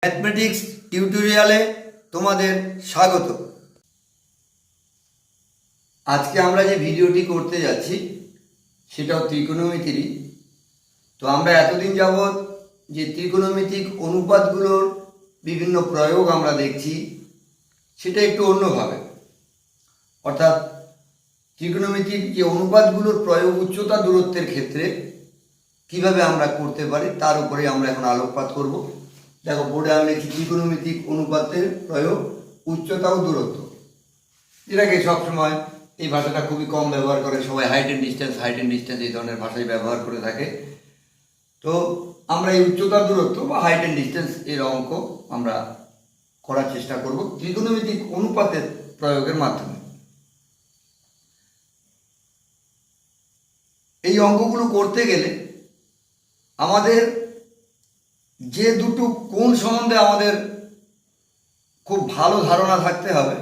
Mathematics টিউটোরিয়ালে তোমাদের স্বাগত। আজকে আমরা যে ভিডিওটি করতে যাচ্ছি সেটাও ত্রিকোণমিতিরই। তো আমরা এতদিন যাবৎ যে ত্রিকোণমিতিক অনুপাতগুলোর বিভিন্ন প্রয়োগ আমরা দেখছি সেটা একটু অন্যভাবে, অর্থাৎ ত্রিকোণমিতিক যে অনুপাতগুলোর প্রয়োগ উচ্চতা দূরত্বের ক্ষেত্রে কিভাবে আমরা করতে পারি তার উপরে আমরা এখন আলোকপাত করব। দেখো, বোর্ডে আমি লিখছি ত্রিকোণমিতিক অনুপাতের প্রয়োগ উচ্চতা ও দূরত্ব, যেটাকে সবসময় এই ভাষাটা খুবই কম ব্যবহার করে, সবাই হাইট অ্যান্ড ডিস্টেন্স এই ধরনের ভাষায় ব্যবহার করে থাকে। তো আমরা এই উচ্চতা দূরত্ব বা হাইট অ্যান্ড ডিস্টেন্স এর অঙ্ক আমরা করার চেষ্টা করব ত্রিকোণমিতিক অনুপাতের প্রয়োগের মাধ্যমে। এই অঙ্কগুলো করতে গেলে আমাদের যে দুটো কোণ সম্বন্ধে আমাদের খুব ভালো ধারণা থাকতে হবে,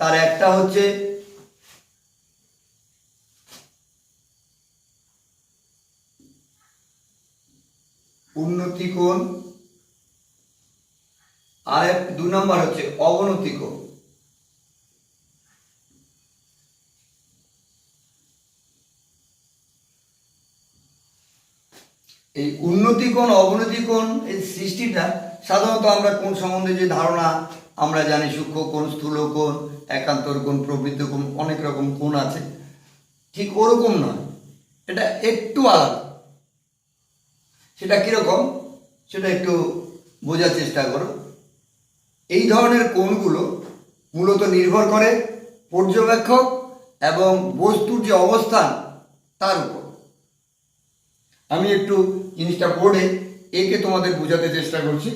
তার একটা হচ্ছে উন্নতি কোণ আর দুই নম্বর হচ্ছে অবনতি কোণ। এই উন্নতি কোণ অবনতি কোণ এই সৃষ্টিটা সাধারণত আমরা কোণ সম্বন্ধে যে ধারণা আমরা জানি, সূক্ষ্ম কোণ, স্থূল কোণ, একান্তর কোণ, প্রবৃত্ত কোণ, অনেক রকম কোণ আছে, ঠিক ওরকম নয়, এটা একটু আলাদা। সেটা কিরকম সেটা একটু বোঝার চেষ্টা করো। এই ধরনের কোণগুলো মূলত নির্ভর করে পর্যবেক্ষক এবং বস্তুর যে অবস্থান তার উপর। আমি একটু জিনিসটা বোর্ডে এঁকে তোমাদের বোঝাতে চেষ্টা করছি।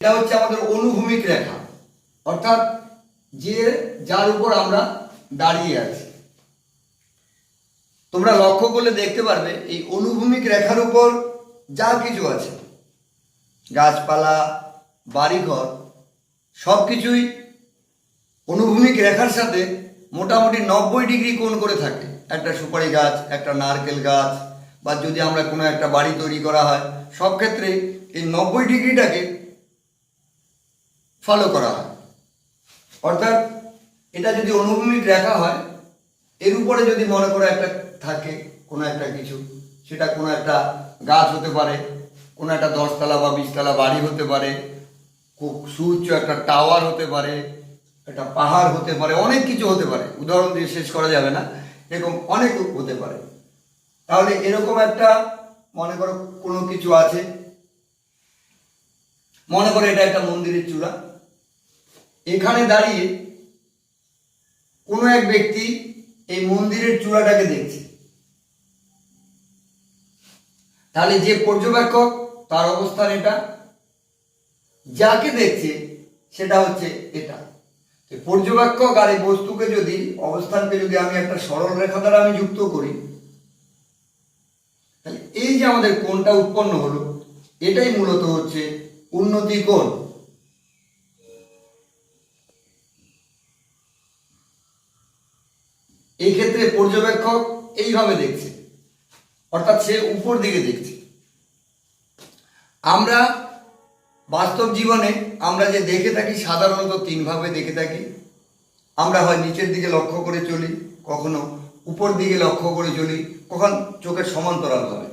এটা হচ্ছে আমাদের অনুভূমিক রেখা, অর্থাৎ যার উপর আমরা দাঁড়িয়ে আছি। তোমরা লক্ষ্য করলে দেখতে পারবে এই অনুভূমিক রেখার উপর যা কিছু আছে, গাছপালা, বাড়িঘর, সব কিছুই অনুভূমিক রেখার সাথে মোটামুটি 90 ডিগ্রি কোণ করে থাকে। একটা সুপারি গাছ, একটা নারকেল গাছ, বা যদি আমরা কোনো একটা বাড়ি তৈরি করা হয়, সব ক্ষেত্রে এই 90 ডিগ্রিটাকে ফলো করা হয়। অর্থাৎ এটা যদি অনুভূমিক রেখা হয়, এর উপরে যদি মনে করো একটা থাকে কোনো একটা কিছু, সেটা কোনো একটা গাছ হতে পারে, কোনো একটা 10 তলা বা 20 তলা বাড়ি হতে পারে, খুব সুউচ্চ একটা টাওয়ার হতে পারে, একটা পাহাড় হতে পারে, অনেক কিছু হতে পারে, উদাহরণ দিয়ে শেষ করা যাবে না, এরকম অনেক হতে পারে। তাহলে এরকম একটা মনে করো কোনো কিছু আছে, মনে করো এটা একটা মন্দিরের চূড়া। এখানে দাঁড়িয়ে কোনো এক ব্যক্তি এই মন্দিরের চূড়াটাকে দেখছে, তাহলে যে পর্যবেক্ষক তার অবস্থান এটা, যাকে দেখছে সেটা হচ্ছে এটা। পর্যবেক্ষক আর এই বস্তুকে যদি অবস্থানকে যদি আমি একটা সরল রেখা দ্বারা আমি যুক্ত করি, তাহলে এই যে আমাদের কোণটা উৎপন্ন হলো, এটাই মূলত হচ্ছে উন্নতি কোণ। এই ক্ষেত্রে পর্যবেক্ষক এইভাবে দেখছে, অর্থাৎ সে উপর দিকে দেখছে। আমরা বাস্তব জীবনে আমরা যে দেখে থাকি সাধারণত 3 ভাবে দেখে থাকি। আমরা হয় নিচের দিকে লক্ষ্য করে চলি, কখনো উপর দিকে লক্ষ্য করে চলি, কখন চোখের সমান্তরালভাবে।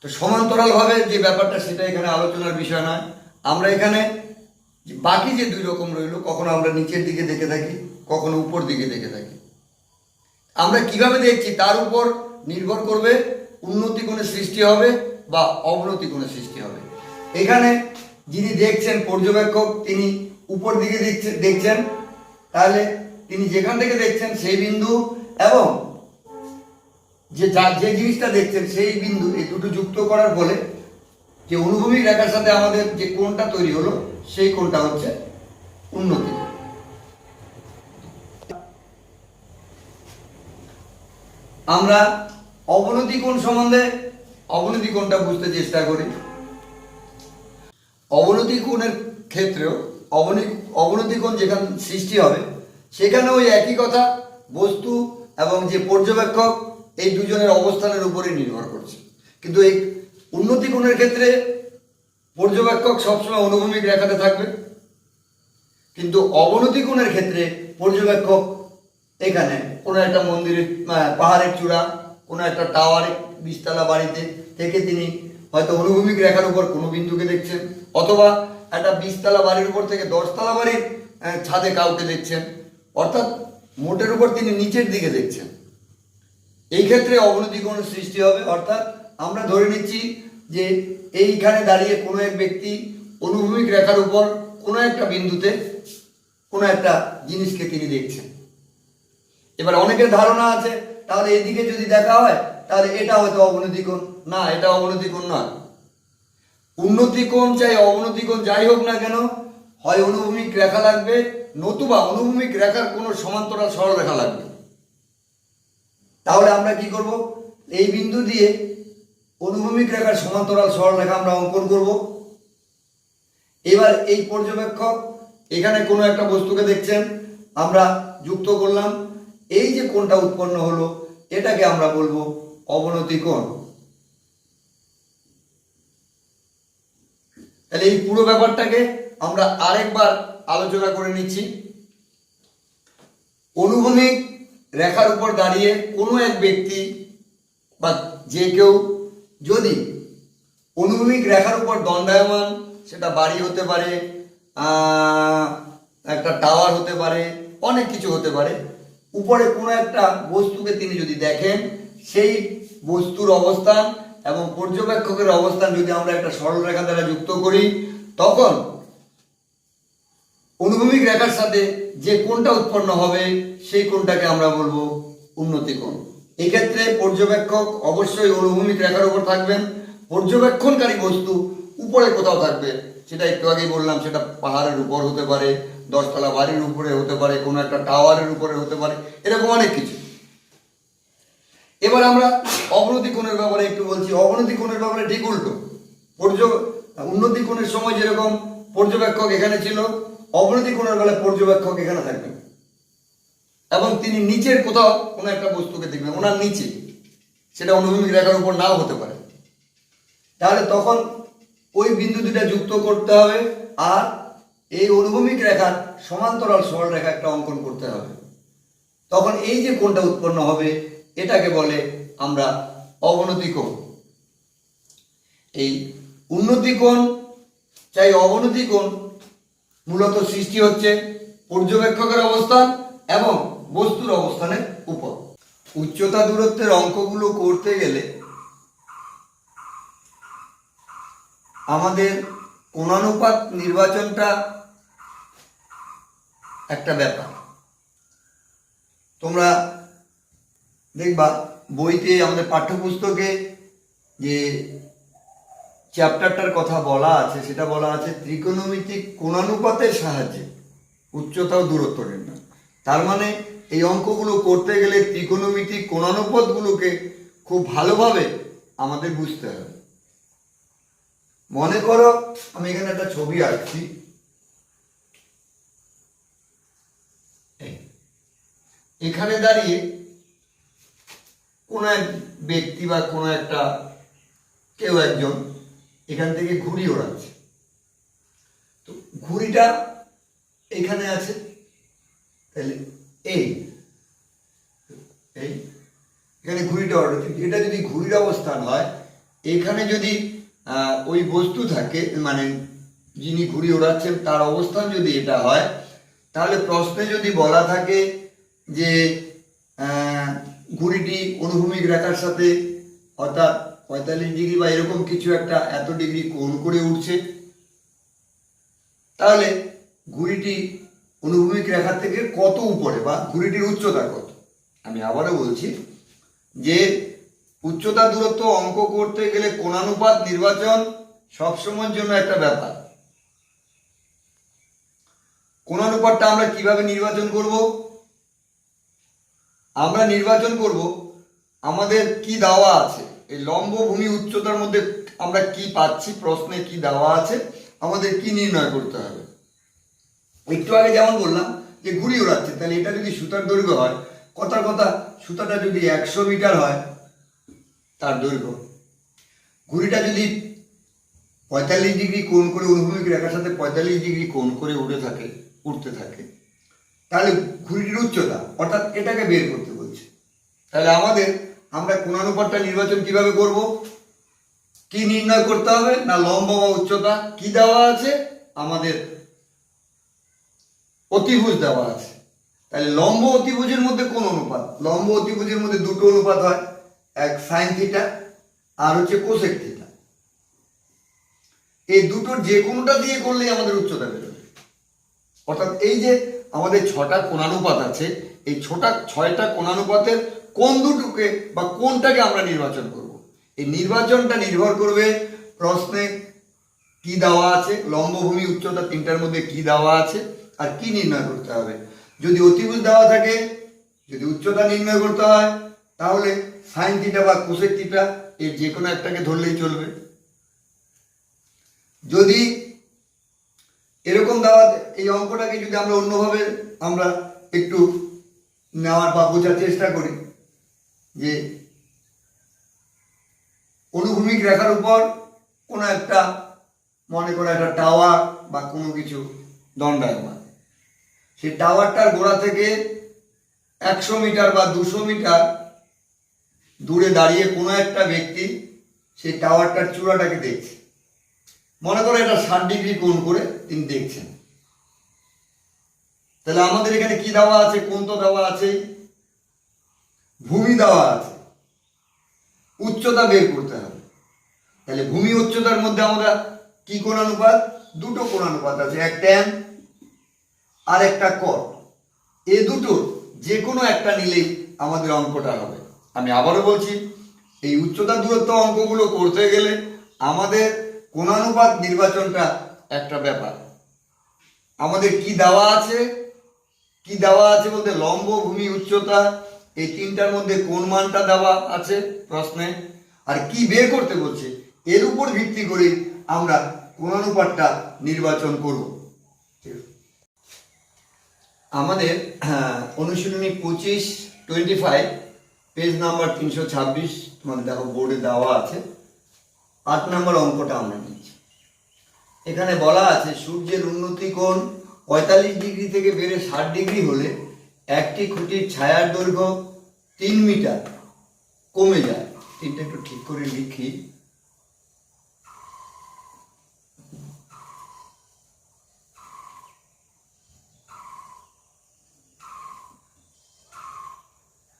তো সমান্তরালভাবে যে ব্যাপারটা সেটা এখানে আলোচনার বিষয় নয়। আমরা এখানে বাকি যে 2 রকম রইল, কখনো আমরা নিচের দিকে দেখে থাকি, কখনো উপর দিকে দেখে থাকি। আমরা কিভাবে দেখছি তার উপর নির্ভর করবে উন্নতি কোণের সৃষ্টি হবে বা অবনতি কোণের সৃষ্টি হবে। এখানে যিনি দেখছেন পর্যবেক্ষক, তিনি উপর দিকে দেখছেন, তাহলে তিনি যেখান থেকে দেখছেন সেই বিন্দু এবং যে জিনিসটা দেখছেন সেই বিন্দু, এই দুটো যুক্ত করার ফলে যে অনুভূমিক রেখার সাথে আমাদের যে কোণটা তৈরি হলো সেই কোণটা হচ্ছে উন্নতি। আমরা অবনতি কোণ সম্বন্ধে অবনতি কোণটা বুঝতে চেষ্টা করি। অবনতি কোণের ক্ষেত্রেও অবনতি কোণ যেখানে সৃষ্টি হবে সেখানে ওই একই কথা, বস্তু এবং যে পর্যবেক্ষক এই দুজনের অবস্থানের উপরে নির্ভর করছে। কিন্তু এই উন্নতি কোণের ক্ষেত্রে পর্যবেক্ষক সবসময় অনুভূমিক রেখাতে থাকবে, কিন্তু অবনতি কোণের ক্ষেত্রে পর্যবেক্ষক এখানে কোনো একটা মন্দিরের পাহাড়ের চূড়া, কোনো একটা টাওয়ারে 20 তলা বাড়িতে থেকে তিনি হয়তো অনুভূমিক রেখার উপর কোনো বিন্দুকে দেখছেন, অথবা একটা 20 তলা বাড়ির উপর থেকে 10 তলা বাড়ির ছাদে কাউকে দেখছেন, অর্থাৎ মোটের উপর তিনি নিচের দিকে দেখছেন। এই ক্ষেত্রে অবনতি কোণ সৃষ্টি হবে। অর্থাৎ আমরা ধরে নিচ্ছি যে এইখানে দাঁড়িয়ে কোনো এক ব্যক্তি অনুভূমিক রেখার উপর কোনো একটা বিন্দুতে কোনো একটা জিনিসকে তিনি দেখছেন। এবার অনেকের ধারণা আছে তাহলে এদিকে যদি দেখা হয় তাহলে এটা হয়তো অবনতি কোণ। না, এটা অবনতি কোণ নয়। উন্নতি কোণ চাই অবনতি কোণ যাই হোক না কেন, হয় অনুভূমিক রেখা লাগবে, নতুবা অনুভূমিক রেখার কোনো সমান্তরাল সরলরেখা লাগবে। তাহলে আমরা কি করব, এই বিন্দু দিয়ে অনুভূমিক রেখার সমান্তরাল সরলরেখা আমরা অঙ্কন করব। এবার এই পর্যবেক্ষক এখানে কোনো একটা বস্তুকে দেখছেন, আমরা যুক্ত করলাম, এই যে কোণটা উৎপন্ন হলো এটাকে আমরা বলবো অবনতি কোণ। তাহলে এই পুরো ব্যাপারটাকে আমরা আরেকবার আলোচনা করে নিচ্ছি। অনুভূমিক রেখার উপর দাঁড়িয়ে কোনো এক ব্যক্তি বা যে কেউ যদি অনুভূমিক রেখার উপর দণ্ডায়মান, সেটা বাড়ি হতে পারে, একটা টাওয়ার হতে পারে, অনেক কিছু হতে পারে, উপরে কোনো একটা বস্তুকে তিনি যদি দেখেন, সেই বস্তুর অবস্থান এবং পর্যবেক্ষকের অবস্থান যদি আমরা একটা সরলরেখা দ্বারা যুক্ত করি, তখন অনুভূমিক রেখার সাথে যে কোণটা উৎপন্ন হবে সেই কোণটাকে আমরা বলবো উন্নতি কোণ। এক্ষেত্রে পর্যবেক্ষক অবশ্যই অনুভূমিক রেখার উপর থাকবেন, পর্যবেক্ষণকারী বস্তু উপরে কোথাও থাকবে, সেটা একটু আগেই বললাম, সেটা পাহাড়ের উপর হতে পারে, 10 তলা বাড়ির উপরে হতে পারে, কোনো একটা টাওয়ারের উপরে হতে পারে, এরকম অনেক কিছু। এবার আমরা অবনতি কোণের ব্যাপারে একটু বলছি। অবনতি কোণের ব্যাপারে ঠিক উল্টো। উন্নতি কোণের সময় যেরকম পর্যবেক্ষক এখানে ছিল, অবনতি কোণের বেলায় পর্যবেক্ষক এখানে থাকবেন এবং তিনি নিচের কোথাও কোনো একটা বস্তুকে দেখবেন, ওনার নিচে, সেটা অনুভূমিক রেখার উপর নাও হতে পারে। তাহলে তখন ওই বিন্দু দুটা যুক্ত করতে হবে আর এই অনুভূমিক রেখার সমান্তরাল সরলরেখা একটা অঙ্কন করতে হবে। তখন এই যে কোণটা উৎপন্ন হবে এটাকে বলে আমরা অবনতি কোণ। এই উন্নতি কোণ চাই অবনতি কোণ মূলত সৃষ্টি হচ্ছে পর্যবেক্ষকের অবস্থান এবং বস্তুর অবস্থানের উপর। উচ্চতা দূরত্বের অঙ্কগুলো করতে গেলে আমাদের কোণানুপাত নির্বাচনটা একটা ব্যাপার। তোমরা দেখবা বইতে, আমাদের পাঠ্যপুস্তকে যে চ্যাপ্টারটার কথা বলা আছে সেটা বলা আছে ত্রিকোণমিতিক কোণানুপাতের সাহায্যে উচ্চতা ও দূরত্ব নির্ণয়। তার মানে এই অঙ্কগুলো করতে গেলে ত্রিকোণমিতিক কোণানুপাতগুলোকে খুব ভালোভাবে আমাদের বুঝতে হবে। মনে করো আমি এখানে একটা ছবি আঁকছি, এখানে দাঁড়িয়ে কোনো এক ব্যক্তি বা কোনো একটা কেউ একজন এখান থেকে ঘুড়ি ওড়াচ্ছে। তো ঘুড়িটা এখানে আছে, তাহলে এই এখানে ঘুড়িটা ওড়াচ্ছে। এটা যদি ঘুড়ির অবস্থান হয়, এখানে যদি ওই বস্তু থাকে, মানে যিনি ঘুড়ি ওড়াচ্ছেন তার অবস্থান যদি এটা হয়, তাহলে প্রশ্নে যদি বলা থাকে যে ঘুড়িটি অনুভূমিক রেখার সাথে অর্থাৎ 45 ডিগ্রি বা এরকম কিছু একটা এত ডিগ্রি কোণ করে উঠছে, তাহলে ঘুড়িটি অনুভূমিক রেখার থেকে কত উপরে বা ঘুড়িটির উচ্চতা কত। আমি আবারও বলছি যে উচ্চতা দূরত্ব অঙ্ক করতে গেলে কোণানুপাত নির্বাচন সবসময়ের জন্য একটা ব্যাপার। কোণানুপাতটা আমরা কিভাবে নির্বাচন করব? আমরা নির্বাচন করব আমাদের কি দেওয়া আছে, এই লম্ব ভূমি উচ্চতার মধ্যে আমরা কি পাচ্ছি, প্রশ্নে কি দেওয়া আছে, আমাদের কি নির্ণয় করতে হবে। একটু আগে যেমন বললাম যে ঘুড়ি ওড়াচ্ছে, তাহলে এটা যদি সুতার দৈর্ঘ্য হয়, কথার কথা সুতাটা যদি 100 মিটার হয় তার দৈর্ঘ্য, ঘুড়িটা যদি 45 ডিগ্রি কোণ করে অনুভূমিক রেখার সাথে 45 ডিগ্রি কোণ করে উঠতে থাকে, তাহলে ঘুড়িটির উচ্চতা অর্থাৎ এটাকে বের করতে বলছে। তাহলে আমরা কোণানুপাতটা নির্বাচন কিভাবে করব? কি নির্ণয় করতে হবে না, লম্ব বা উচ্চতা কি দেওয়া আছে, আমাদের অতিভুজ দেওয়া আছে। তাহলে লম্ব অতিভুজের মধ্যে কোন অনুপাত? লম্ব অতিভুজের মধ্যে দুটো অনুপাত হয়, এক সাইন থিটা আর হচ্ছে কোসেক থিটা। এই দুটোর যে কোনোটা দিয়ে করলেই আমাদের উচ্চতা বেরোবে। অর্থাৎ এই যে আমাদের 6টা কোণানুপাত আছে, এই 6টা কোণানুপাতের কোন দুটোকে বা কোনটাকে আমরা নির্বাচন করব। এই নির্বাচনটা নির্ভর করবে প্রশ্নে কি দেওয়া আছে, লম্ব ভূমি উচ্চতা তিনটার মধ্যে কি দেওয়া আছে আর কি নির্ণয় করতে হবে। যদি অতিভুজ দেওয়া থাকে, যদি উচ্চতা নির্ণয় করতে হয়, তাহলে সাইন থিটা বা কোসেক থিটা এর যে কোনো একটাকে ধরলেই চলবে। যদি এরকম দেওয়া, এই অঙ্কটাকে যদি আমরা অন্যভাবে একটু নেওয়ার বা বোঝার চেষ্টা করি, যে অনুভূমিক রেখার উপর কোনো একটা, মনে করো একটা টাওয়ার বা কোনো কিছু দণ্ডায়মান, সেই টাওয়ারটার গোড়া থেকে 100 মিটার বা 200 মিটার দূরে দাঁড়িয়ে কোনো একটা ব্যক্তি সেই টাওয়ারটার চূড়াটাকে দেখছে। মনে করো এটা 60 ডিগ্রি কোণ করে তিনি দেখছেন। তাহলে আমাদের এখানে কি দেওয়া আছে? কোণ তো দেওয়া আছে, ভূমি দেওয়া আছে, উচ্চতা বের করতে হবে। তাহলে ভূমি উচ্চতার মধ্যে আমরা কি কোণানুপাত? দুটো কোণানুপাত আছে, এক ট্যান আর একটা কট। এই দুটো যে কোনো একটা নিলেই আমাদের অঙ্কটা হবে। আমি আবারও বলছি, এই উচ্চতা দূরত্ব অঙ্কগুলো করতে গেলে আমাদের কোণানুপাত নির্বাচনটা একটা ব্যাপার। আমাদের কি দেওয়া আছে? কি দেওয়া আছে বলতে লম্ব ভূমি উচ্চতা এই তিনটার মধ্যে কোন মানটা দেওয়া আছে প্রশ্নে, আর কি বের করতে বলছে, এর উপর ভিত্তি করে আমরা কোণানুপাতটা নির্বাচন করব। আমাদের অনুশীলনী 25 পেজ নাম্বার 326, তোমাদের দেখো বোর্ডে দেওয়া আছে। 8 নম্বর অঙ্কটা আমরা নিচ্ছি। এখানে বলা আছে সূর্যের উন্নতি কোণ 45 ডিগ্রি থেকে বেড়ে 60 ডিগ্রি হলে একটি খুঁটির ছায়ার দৈর্ঘ্য 3 মিটার কমে যায়। তিনটা একটু ঠিক করে লিখি।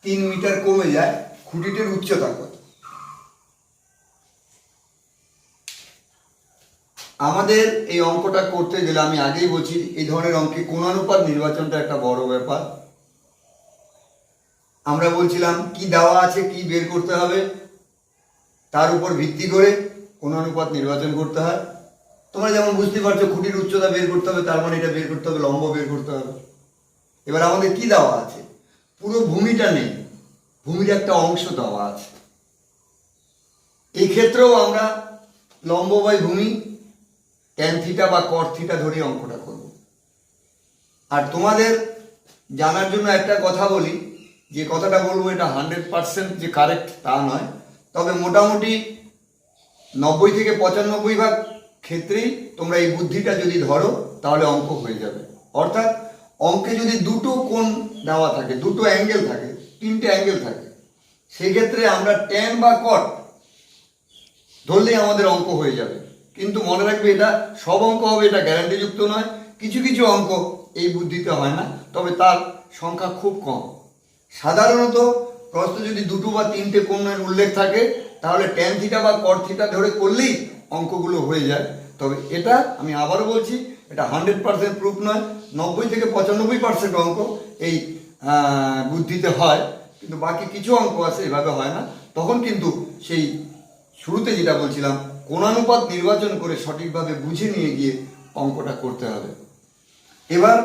তিন মিটার কমে যায়, খুঁটিটির উচ্চতা কত? আমাদের এই অঙ্কটা করতে গেলে আমি আগেই বলছি, এই ধরনের অঙ্কে কোণানুপাত নির্বাচনটা একটা বড় ব্যাপার। আমরা বলছিলাম কি দেওয়া আছে, কি বের করতে হবে, তার উপর ভিত্তি করে কোণানুপাত নির্বাচন করতে হয়। তোমরা যেমন বুঝতে পারছো, খুঁটির উচ্চতা বের করতে হবে, তার মানে এটা বের করতে হবে, লম্ব বের করতে হবে। এবার আমাদের কি দেওয়া আছে? পুরো ভূমিটা নেই, ভূমির একটা অংশ দেওয়া আছে। এই ক্ষেত্রেও আমরা লম্ব বাই ভূমি ট্যান থিটা বা কট থিটা ধরে অঙ্কটা করব। আর তোমাদের জানার জন্য একটা কথা বলি, যে কথাটা বলবো এটা 100% যে কারেক্ট তা নয়, তবে মোটামুটি 90 থেকে 95 ভাগ ক্ষেত্রেই তোমরা এই বুদ্ধিটা যদি ধরো তাহলে অঙ্ক হয়ে যাবে। অর্থাৎ অঙ্কে যদি দুটো কোণ দেওয়া থাকে, দুটো অ্যাঙ্গেল থাকে, তিনটে অ্যাঙ্গেল থাকে, সেক্ষেত্রে আমরা ট্যান বা কট ধরলেই আমাদের অঙ্ক হয়ে যাবে। কিন্তু মনে রাখবে, এটা সব অঙ্ক হবে এটা গ্যারান্টিযুক্ত নয়। কিছু কিছু অঙ্ক এই বুদ্ধিতে হয় না, তবে তার সংখ্যা খুব কম। সাধারণত প্রশ্ন যদি দুটো বা তিনটে কোণের উল্লেখ থাকে, তাহলে ট্যান থিটা বা কট থিটা ধরে করলেই অঙ্কগুলো হয়ে যায়। তবে এটা আমি আবারও বলছি, এটা 100% প্রুফ নয়। 90 থেকে 95% অঙ্ক এই বুদ্ধিতে হয়, কিন্তু বাকি কিছু অঙ্ক আছে এভাবে হয় না। তখন কিন্তু সেই শুরুতে যেটা বলছিলাম, কোণানুপাত নির্বাচন করে সঠিকভাবে বুঝে নিয়ে গিয়ে অঙ্কটা করতে হবে। এবার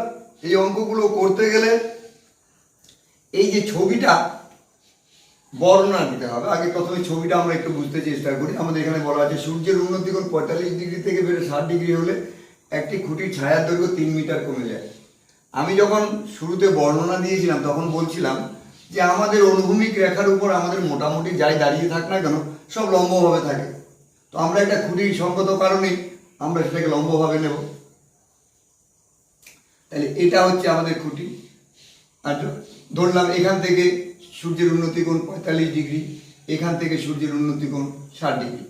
এই অঙ্কগুলো করতে গেলে এই যে ছবিটা বর্ণনা দিতে হবে। আগে প্রথমে ছবিটা আমরা একটু বুঝতে চেষ্টা করি। আমাদের এখানে বলা আছে সূর্যের উন্নতি কোণ 45 ডিগ্রি থেকে বেড়ে 60 ডিগ্রি হলে একটি খুঁটির ছায়ার দৈর্ঘ্য 3 মিটার কমে যায়। আমি যখন শুরুতে বর্ণনা দিয়েছিলাম তখন বলছিলাম যে আমাদের অনুভূমিক রেখার উপর আমাদের মোটামুটি যাই দাঁড়িয়ে থাক না কেন, সব লম্বভাবে থাকে। তো আমরা একটা খুঁটির সঙ্গত কারণে আমরা সেটাকে লম্বভাবে নেব। তাহলে এটা হচ্ছে আমাদের খুঁটি। আর ধরলাম এখান থেকে সূর্যের উন্নতি কোণ 45 ডিগ্রি, এখান থেকে সূর্যের উন্নতি কোণ 60 ডিগ্রি,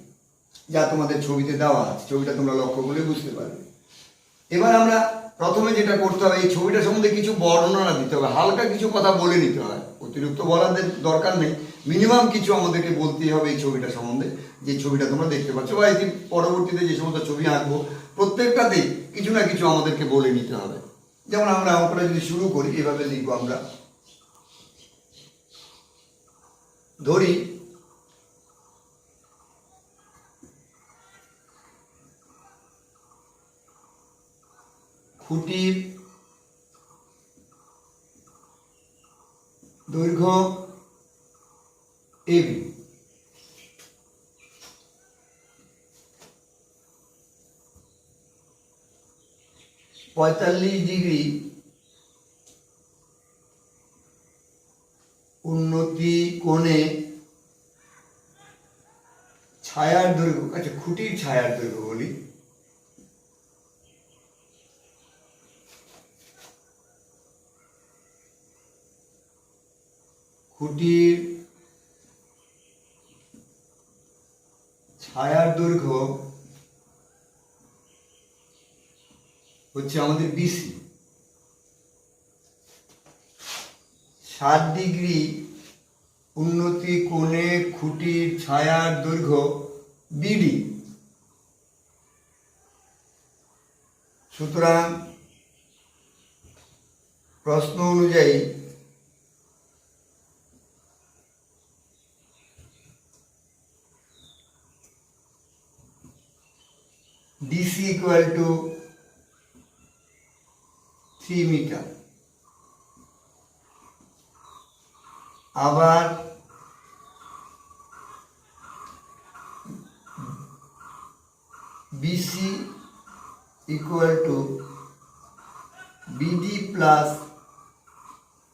যা তোমাদের ছবিতে দেওয়া আছে। ছবিটা তোমরা লক্ষ্য করলে বুঝতে পারবে। এবার আমরা প্রথমে যেটা করতে হবে, এই ছবিটা সম্বন্ধে কিছু বর্ণনা দিতে হবে, হালকা কিছু কথা বলে নিতে হয়। অতিরিক্ত বলার দরকার নেই, মিনিমাম কিছু আমাদেরকে বলতেই হবে এই ছবিটা সম্বন্ধে। যে ছবিটা তোমরা দেখতে পাচ্ছ বা এই পরবর্তীতে যে সমস্ত ছবি আঁকবো প্রত্যেকটাতেই কিছু না কিছু আমাদেরকে বলে নিতে হবে। যেমন আমরা অঙ্কটা যদি শুরু করি, এভাবে লিখবো আমরা। ধরি খুঁটির দৈর্ঘ্য AB, পঁয়তাল্লিশ ডিগ্রি উন্নতি কোণে ছায়ার দৈর্ঘ্য, আচ্ছা খুঁটির ছায়ার দৈর্ঘ্য বলি, খুঁটির ছায়ার দৈর্ঘ্য হচ্ছে আমাদের বিসি। 60 ডিগ্রি উন্নতি কোণে খুঁটির ছায়ার দৈর্ঘ্য বিডি। সুতরাং প্রশ্ন অনুযায়ী ডিসি ইকুয়াল টু 3 মিটার। আবার BC equal to BD plus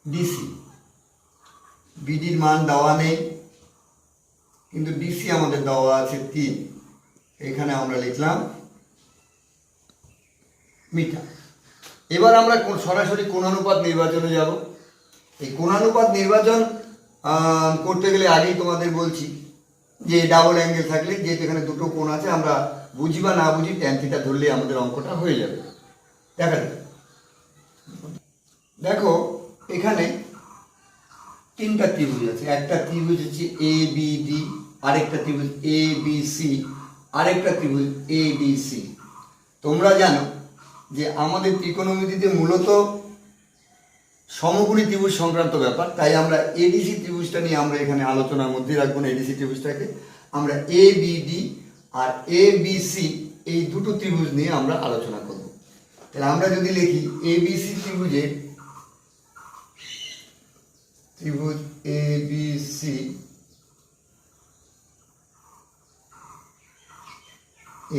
DC. বিডির মান দেওয়া নেই, কিন্তু ডিসি আমাদের দেওয়া আছে 3, এখানে আমরা লিখলাম মিটার। এবার আমরা সরাসরি কোণানুপাত নির্বাচনে যাব। এই কোণানুপাত নির্বাচন করতে গেলে আগেই তোমাদের বলছি যে ডাবল অ্যাঙ্গেল থাকলে, যেহেতু এখানে দুটো কোণ আছে, আমরা বুঝি বা না বুঝি ট্যান থিটা ধরলে আমাদের অঙ্কটা হয়ে যাবে। দেখা যাক, দেখো এখানে 3টা ত্রিভুজ আছে। একটা ত্রিভুজ হচ্ছে ABD, আরেকটা ত্রিভুজ ABC, আরেকটা ত্রিভুজ ADC। তোমরা জানো যে আমাদের ত্রিকোণমিতিতে মূলত সমকোণী ত্রিভুজ সংক্রান্ত ব্যাপার, তাই আমরা এডিসি ত্রিভুজটা নিয়ে আমরা এখানে আলোচনার মধ্যে রাখবো না। এডিসি ত্রিভুজটাকে আমরা ABD আর ABC এই দুটো ত্রিভুজ নিয়ে আমরা আলোচনা করব। তাহলে আমরা যদি লিখি ABC ত্রিভুজের ত্রিভুজ ABC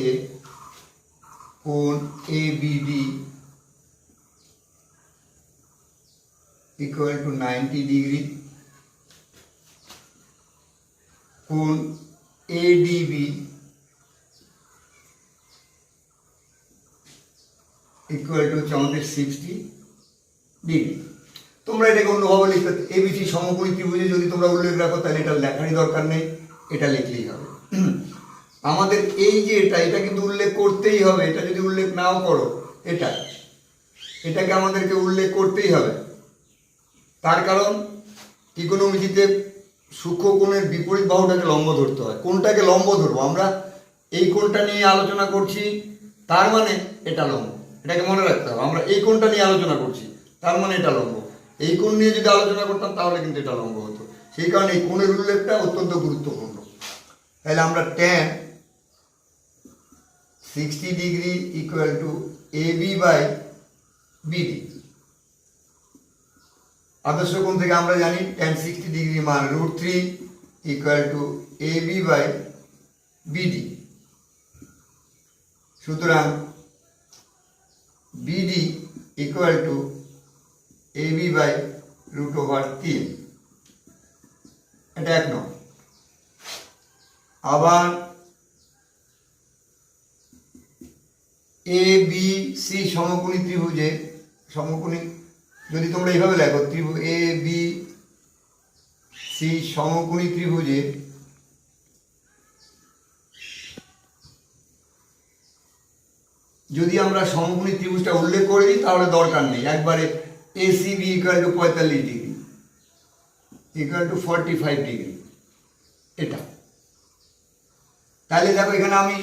এ কোণ ABD equal to 90 ডিগ্রি, কোণ ADB equal to আমাদের 60 ডিগ্রি। তোমরা এটাকে অন্যভাবে লিখতে, এবিসি সমকোণী ত্রিভুজে যদি তোমরা উল্লেখ রাখো তাহলে এটা লেখারই দরকার নেই, এটা লিখলেই হবে। আমাদের এই যে এটা কিন্তু উল্লেখ করতেই হবে। এটা যদি উল্লেখ নাও করো, এটাকে আমাদেরকে উল্লেখ করতেই হবে। তার কারণ ত্রিকোণমিতিতে সূক্ষ্ম কোণের বিপরীত বাহুটাকে লম্ব ধরতে হয়। কোনটাকে লম্ব ধরবো আমরা? এই কোণটা নিয়ে আলোচনা করছি, তার মানে এটা লম্ব। এটাকে মনে রাখতে হবে, আমরা এই কোণটা নিয়ে আলোচনা করছি, তার মানে এটা লম্ব। এই কোণ নিয়ে যদি আলোচনা করতাম তাহলে কিন্তু এটা লম্ব হতো। সেই কারণে এই কোণের উল্লেখটা অত্যন্ত গুরুত্বপূর্ণ। তাহলে আমরা tan 60 degree equal to AB by BD। আদর্শ কোণ থেকে আমরা জানি tan 60 ডিগ্রি মান √3 equal to AB by BD। সুতরাং BD equal to AB by √3। এটা 1 নম্বর। আবার সি সমকোণী ত্রিভুজে সমকোণী যদি তোমরা এইভাবে লেখো ত্রিভুজ এ বি সি সমকোণী ত্রিভুজে যদি আমরা সমকোণী ত্রিভুজটা উল্লেখ করে দিই তাহলে দরকার নেই, একবারে A C B equal to 45 degree equal to 45 degree এটা। তাহলে দেখো এখানে আমি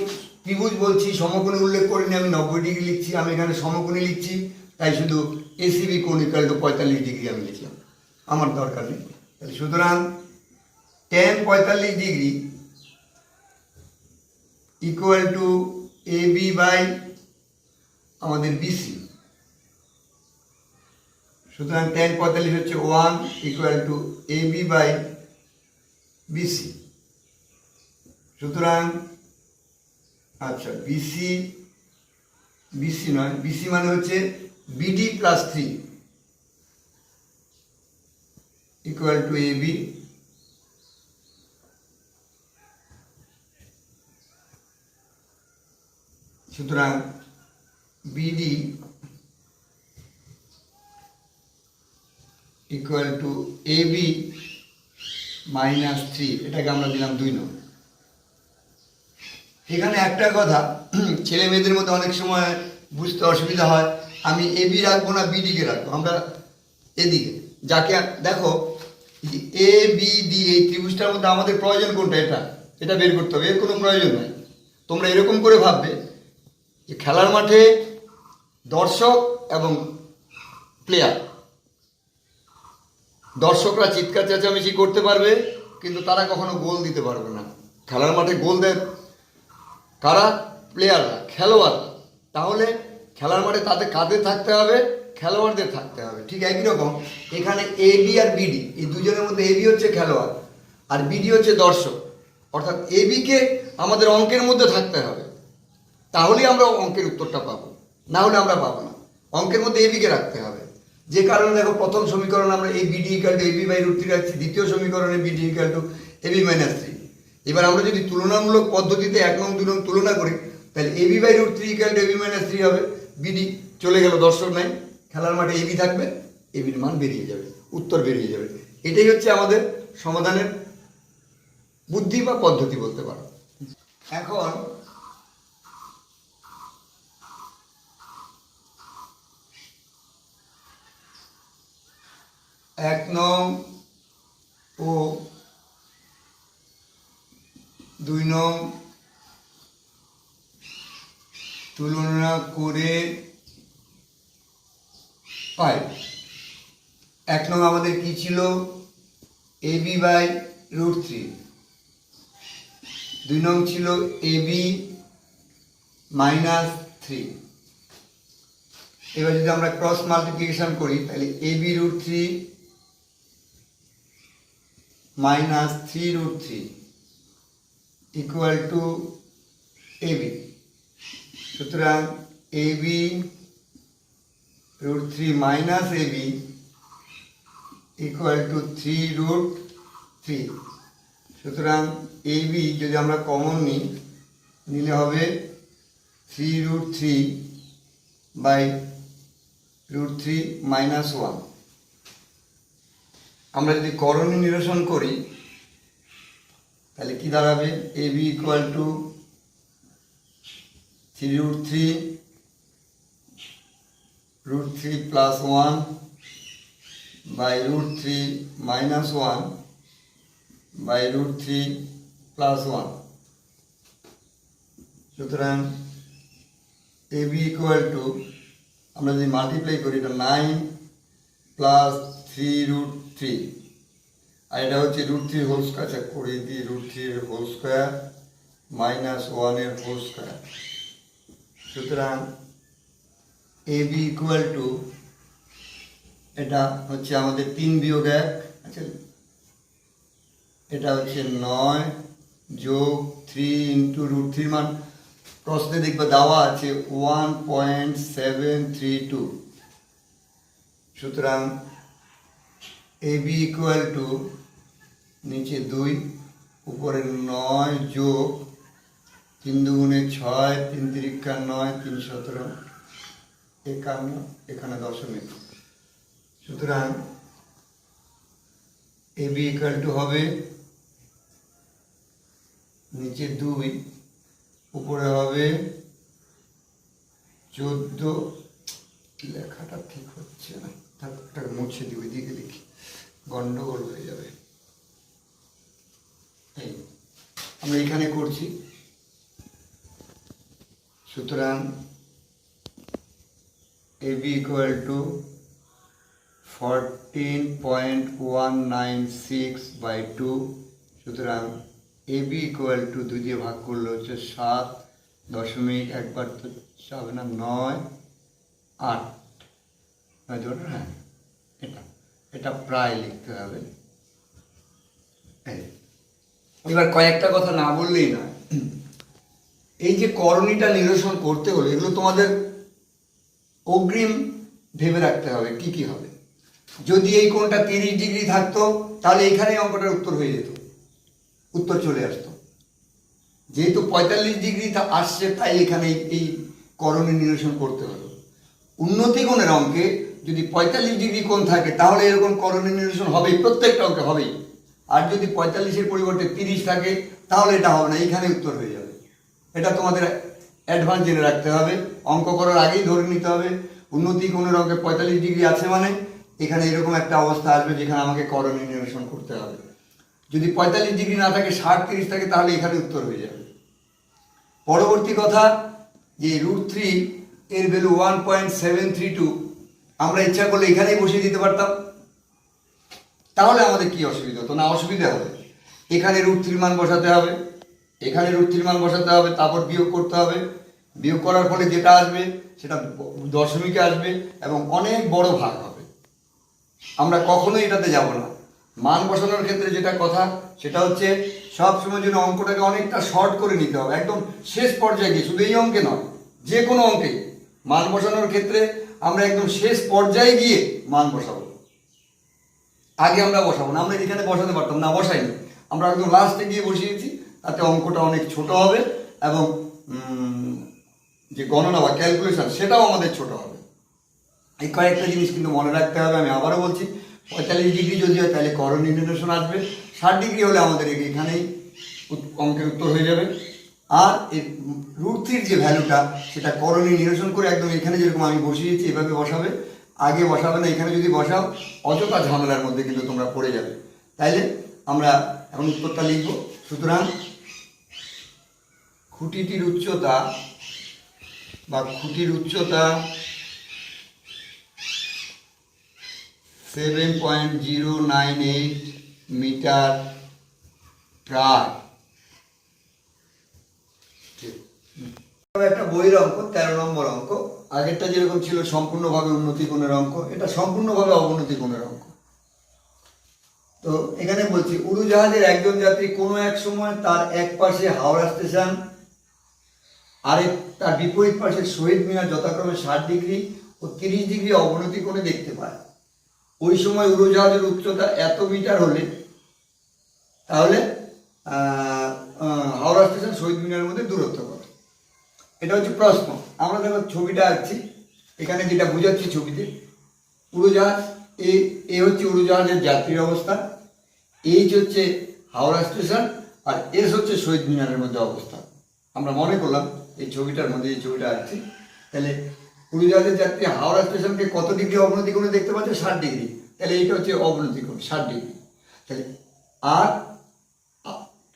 ত্রিভুজ বলছি, সমকোণী উল্লেখ করিনি, আমি 90 ডিগ্রি লিখছি, আমি এখানে সমকোণী লিখছি, তাই শুধু এসিবি কোণ ইকুয়াল টু 45 ডিগ্রি আমি লিখলাম, আমার দরকার নেই। তাহলে সুতরাং tan 45 degree equal to A B by আমাদের বিসি। সুতরাং tan 45 হচ্ছে 1 equal to A B by BC. সুতরাং আচ্ছা বিসি বিসি নয়, বিসি মানে হচ্ছে BD plus 3 equal to A B. সুতরাং BD equal to A B minus 3, এটাকে আমরা দিলাম 2 নম্বর। এখানে একটা কথা ছেলে মেয়েদের মধ্যে অনেক সময় বুঝতে অসুবিধা হয়, আমি এ বি রাখবো না বিডিকে রাখবো, আমরা এদিকে যাকে দেখো এ বি ডি এই ত্রিভুজটার মধ্যে আমাদের প্রয়োজন কোনটা, এটা এটা বের করতে হবে, এর কোনো প্রয়োজন নাই। তোমরা এরকম করে ভাববে যে খেলার মাঠে দর্শক এবং প্লেয়ার, দর্শকরা চিৎকার চেঁচামেচি করতে পারবে কিন্তু তারা কখনো গোল দিতে পারবে না। খেলার মাঠে গোল দেয় কারা? প্লেয়াররা, খেলোয়াড়রা। তাহলে খেলার মাঠে তাদের কাদের থাকতে হবে? খেলোয়াড়দের থাকতে হবে। ঠিক একই রকম এখানে এ বি আর বিডি, এই দুজনের মধ্যে এ বি হচ্ছে খেলোয়াড় আর বিডি হচ্ছে দর্শক, অর্থাৎ এ বিকে আমাদের অঙ্কের মধ্যে থাকতে হবে, তাহলেই আমরা অঙ্কের উত্তরটা পাবো, না হলে আমরা পাবো না। অঙ্কের মধ্যে এ বিকে রাখতে হবে। যে কারণে দেখো প্রথম সমীকরণ আমরা এই BD equal to A B by √3 রাখছি, দ্বিতীয় সমীকরণে BD equal to A B minus 3। এবার আমরা যদি তুলনামূলক পদ্ধতিতে 1 নং 2 নং তুলনা করি তাহলে A B by √3 equal to A B minus 3 হবে। বিডি চলে গেল, দর্শক নাই, খেলার মাঠে এ বি থাকবে, এ বির মান বেরিয়ে যাবে, উত্তর বেরিয়ে যাবে। এটাই হচ্ছে আমাদের সমাধানের বুদ্ধি বা পদ্ধতি বলতে পারো। এখন এক নং ও 2 নং তুলনা করে পাই। 1 নং আমাদের কি ছিল? এ বি বাই √3। 2 নং ছিল এ বি মাইনাস 3। এবার যদি আমরা ক্রস মাল্টিপ্লিকেশন করি তাহলে A B √3 minus 3√3 equal to A B. সুতরাং A B √3 minus A B equal to 3√3। সুতরাং এ বি যদি আমরা কমন নিই, নিলে হবে 3√3 বাই √3 মাইনাস 1। আমরা যদি করণীয় নিরসন করি তাহলে কি দাঁড়াবে? A B equal to 3√3 √3 plus 1 by √3 minus 1 by √3 plus 1। সুতরাং এ বি ইকুয়াল টু, আমরা যদি মাল্টিপ্লাই করি এটা 9 প্লাস 3√3 আর এটা হচ্ছে √3 হোল স্কয়ার, করে দিই √3 এর হোল স্কয়ার মাইনাস 1 এর হোল স্কয়ার। সুতরাং এ বি ইকুয়াল টু, এটা হচ্ছে আমাদের 3 বিয়োগ 1, আচ্ছা এটা হচ্ছে 9 যোগ 3 ইন্টু √3 মান প্রশ্নে দেখবে দেওয়া আছে 1.732। সুতরাং এ বি ইকুয়াল টু নিচে 2 উপরে 9 যোগ 3 দুগুণে 6 3 তিরিকা 9 3 17 51, এখানে দশমিক। সুতরাং AB ইকুয়াল টু হবে নিচে 2, উপরে হবে 14। লেখাটা ঠিক হচ্ছে না, তারপরটাকে মুছে দিই, ওইদিকে লিখি, গন্ডগোল হয়ে যাবে। এই আমরা এখানে করছি। সুতরাং AB ইকুয়াল টু 14.196/2। সুতরাং AB ইকুয়াল টু 2 দিয়ে ভাগ করলে হচ্ছে 7.1, একবার তো যাবে না, 9, 8। হ্যাঁ, এটা প্রায় লিখতে হবে। এবার কয়েকটা কথা না বললেই নয়। এই যে করণীটা নিরসন করতে হলে এগুলো তোমাদের অগ্রিম ভেবে রাখতে হবে কি কি হবে। যদি এই কোণটা 30 ডিগ্রি থাকতো তাহলে এখানেই অঙ্কটার উত্তর হয়ে যেত, উত্তর চলে আসতো। যেহেতু 45 ডিগ্রি আসছে তাই এখানে এই করণী নিরসন করতে হলো। উন্নতি কোণের অঙ্কে যদি 45 ডিগ্রি কোণ থাকে তাহলে এরকম করণী নিরসন হবেই, প্রত্যেকটা অঙ্কে হবেই। আর যদি 45-এর পরিবর্তে 30 থাকে তাহলে এটা হবে না, এইখানে উত্তর হয়ে যাবে। এটা তোমাদের অ্যাডভান্স জেনে রাখতে হবে, অঙ্ক করার আগেই ধরে নিতে হবে উন্নতি কোণের অঙ্কে 45 ডিগ্রি আছে মানে এখানে এরকম একটা অবস্থা আসবে যেখানে আমাকে করণী নিরসন করতে হবে। যদি 45 ডিগ্রি না থাকে, 60-30 থাকে, তাহলে এখানে উত্তর হয়ে যাবে। পরবর্তী কথা যে √3 এর ভ্যালু 1.732, আমরা ইচ্ছা করলে এখানেই বসিয়ে দিতে পারতাম, তাহলে আমাদের কি অসুবিধা হতো? না, অসুবিধা হবে। এখানে √3 মান বসাতে হবে, এখানে √3 মান বসাতে হবে, তারপর বিয়োগ করতে হবে। বিয়োগ করার ফলে যেটা আসবে সেটা দশমিকে আসবে এবং অনেক বড় ভাগ হবে। আমরা কখনোই এটাতে যাব না। মান বসানোর ক্ষেত্রে যেটা কথা সেটা হচ্ছে সবসময় যেন অঙ্কটাকে অনেকটা শর্ট করে নিতে হবে, একদম শেষ পর্যায়ে গিয়ে। শুধু এই অঙ্কে নয়, যে কোনো অঙ্কে মান বসানোর ক্ষেত্রে আমরা একদম শেষ পর্যায়ে গিয়ে মান বসাবো। আগে আমরা বসাবো না, আমরা এখানে বসাতে পারতাম না, বসাইনি, আমরা একদম লাস্টে গিয়ে বসিয়েছি। তাতে অঙ্কটা অনেক ছোট হবে এবং যে গণনা বা ক্যালকুলেশন সেটাও আমাদের ছোট হবে। এই কয়েকটা জিনিস কিন্তু মনে রাখতে হবে। আমি আবারও বলছি, 45 ডিগ্রি যদি হয় তাহলে করণী নিরসন আসবে, 60 ডিগ্রি হলে আমাদের এখানেই অঙ্কের উত্তর হয়ে যাবে। আর এই √3 যে ভ্যালুটা সেটা করণী নিরসন করে একদম এখানে যেরকম আমি বসিয়েছি এভাবে বসাবে, আগে বসাবে না। এখানে যদি বসাও অযথা ঝামেলার মধ্যে কিন্তু তোমরা পড়ে যাবে। তাইলে আমরা এখন উত্তরটা লিখব। সুতরাং খুঁটিটির উচ্চতা বা খুঁটির উচ্চতা 7.098 মিটার প্রায়। একটা বইয়ের অঙ্ক, 13 নম্বর অঙ্ক। আগেরটা যেরকম ছিল সম্পূর্ণভাবে উন্নতি কোণের অঙ্ক, এটা সম্পূর্ণভাবে অবনতি কোণের অঙ্ক। তো এখানে বলছি উড়োজাহাজের একজন যাত্রী কোনো এক সময় তার এক পাশে হাওড়া স্টেশন আর তার বিপরীত পাশে শহীদ মিনার যথাক্রমে 60 ডিগ্রি ও 30 ডিগ্রি অবনতি কোণে দেখতে পায়। ওই সময় উড়োজাহাজের উচ্চতা এত মিটার হলে তাহলে হাওড়া স্টেশন শহীদ মিনারের মধ্যে দূরত্ব কত? এটা হচ্ছে প্রশ্ন। আমরা দেখো ছবিটা আঁকছি, এখানে যেটা বোঝাচ্ছি ছবিতে, উড়োজাহাজ এ হচ্ছে উড়োজাহাজের যাত্রীর অবস্থা, এইচ হচ্ছে হাওড়া স্টেশন আর এস হচ্ছে শহীদ মিনারের মধ্যে অবস্থা। আমরা মনে করলাম এই ছবিটার মধ্যে এই ছবিটা আঁকছি, তাহলে উড়োজাহাজের যাত্রী হাওড়া স্টেশনকে কত ডিগ্রি অবনতি কোণে দেখতে পাচ্ছে? 60 ডিগ্রি। তাহলে এইটা হচ্ছে অবনতি কোণ, 60 ডিগ্রি। তাহলে আর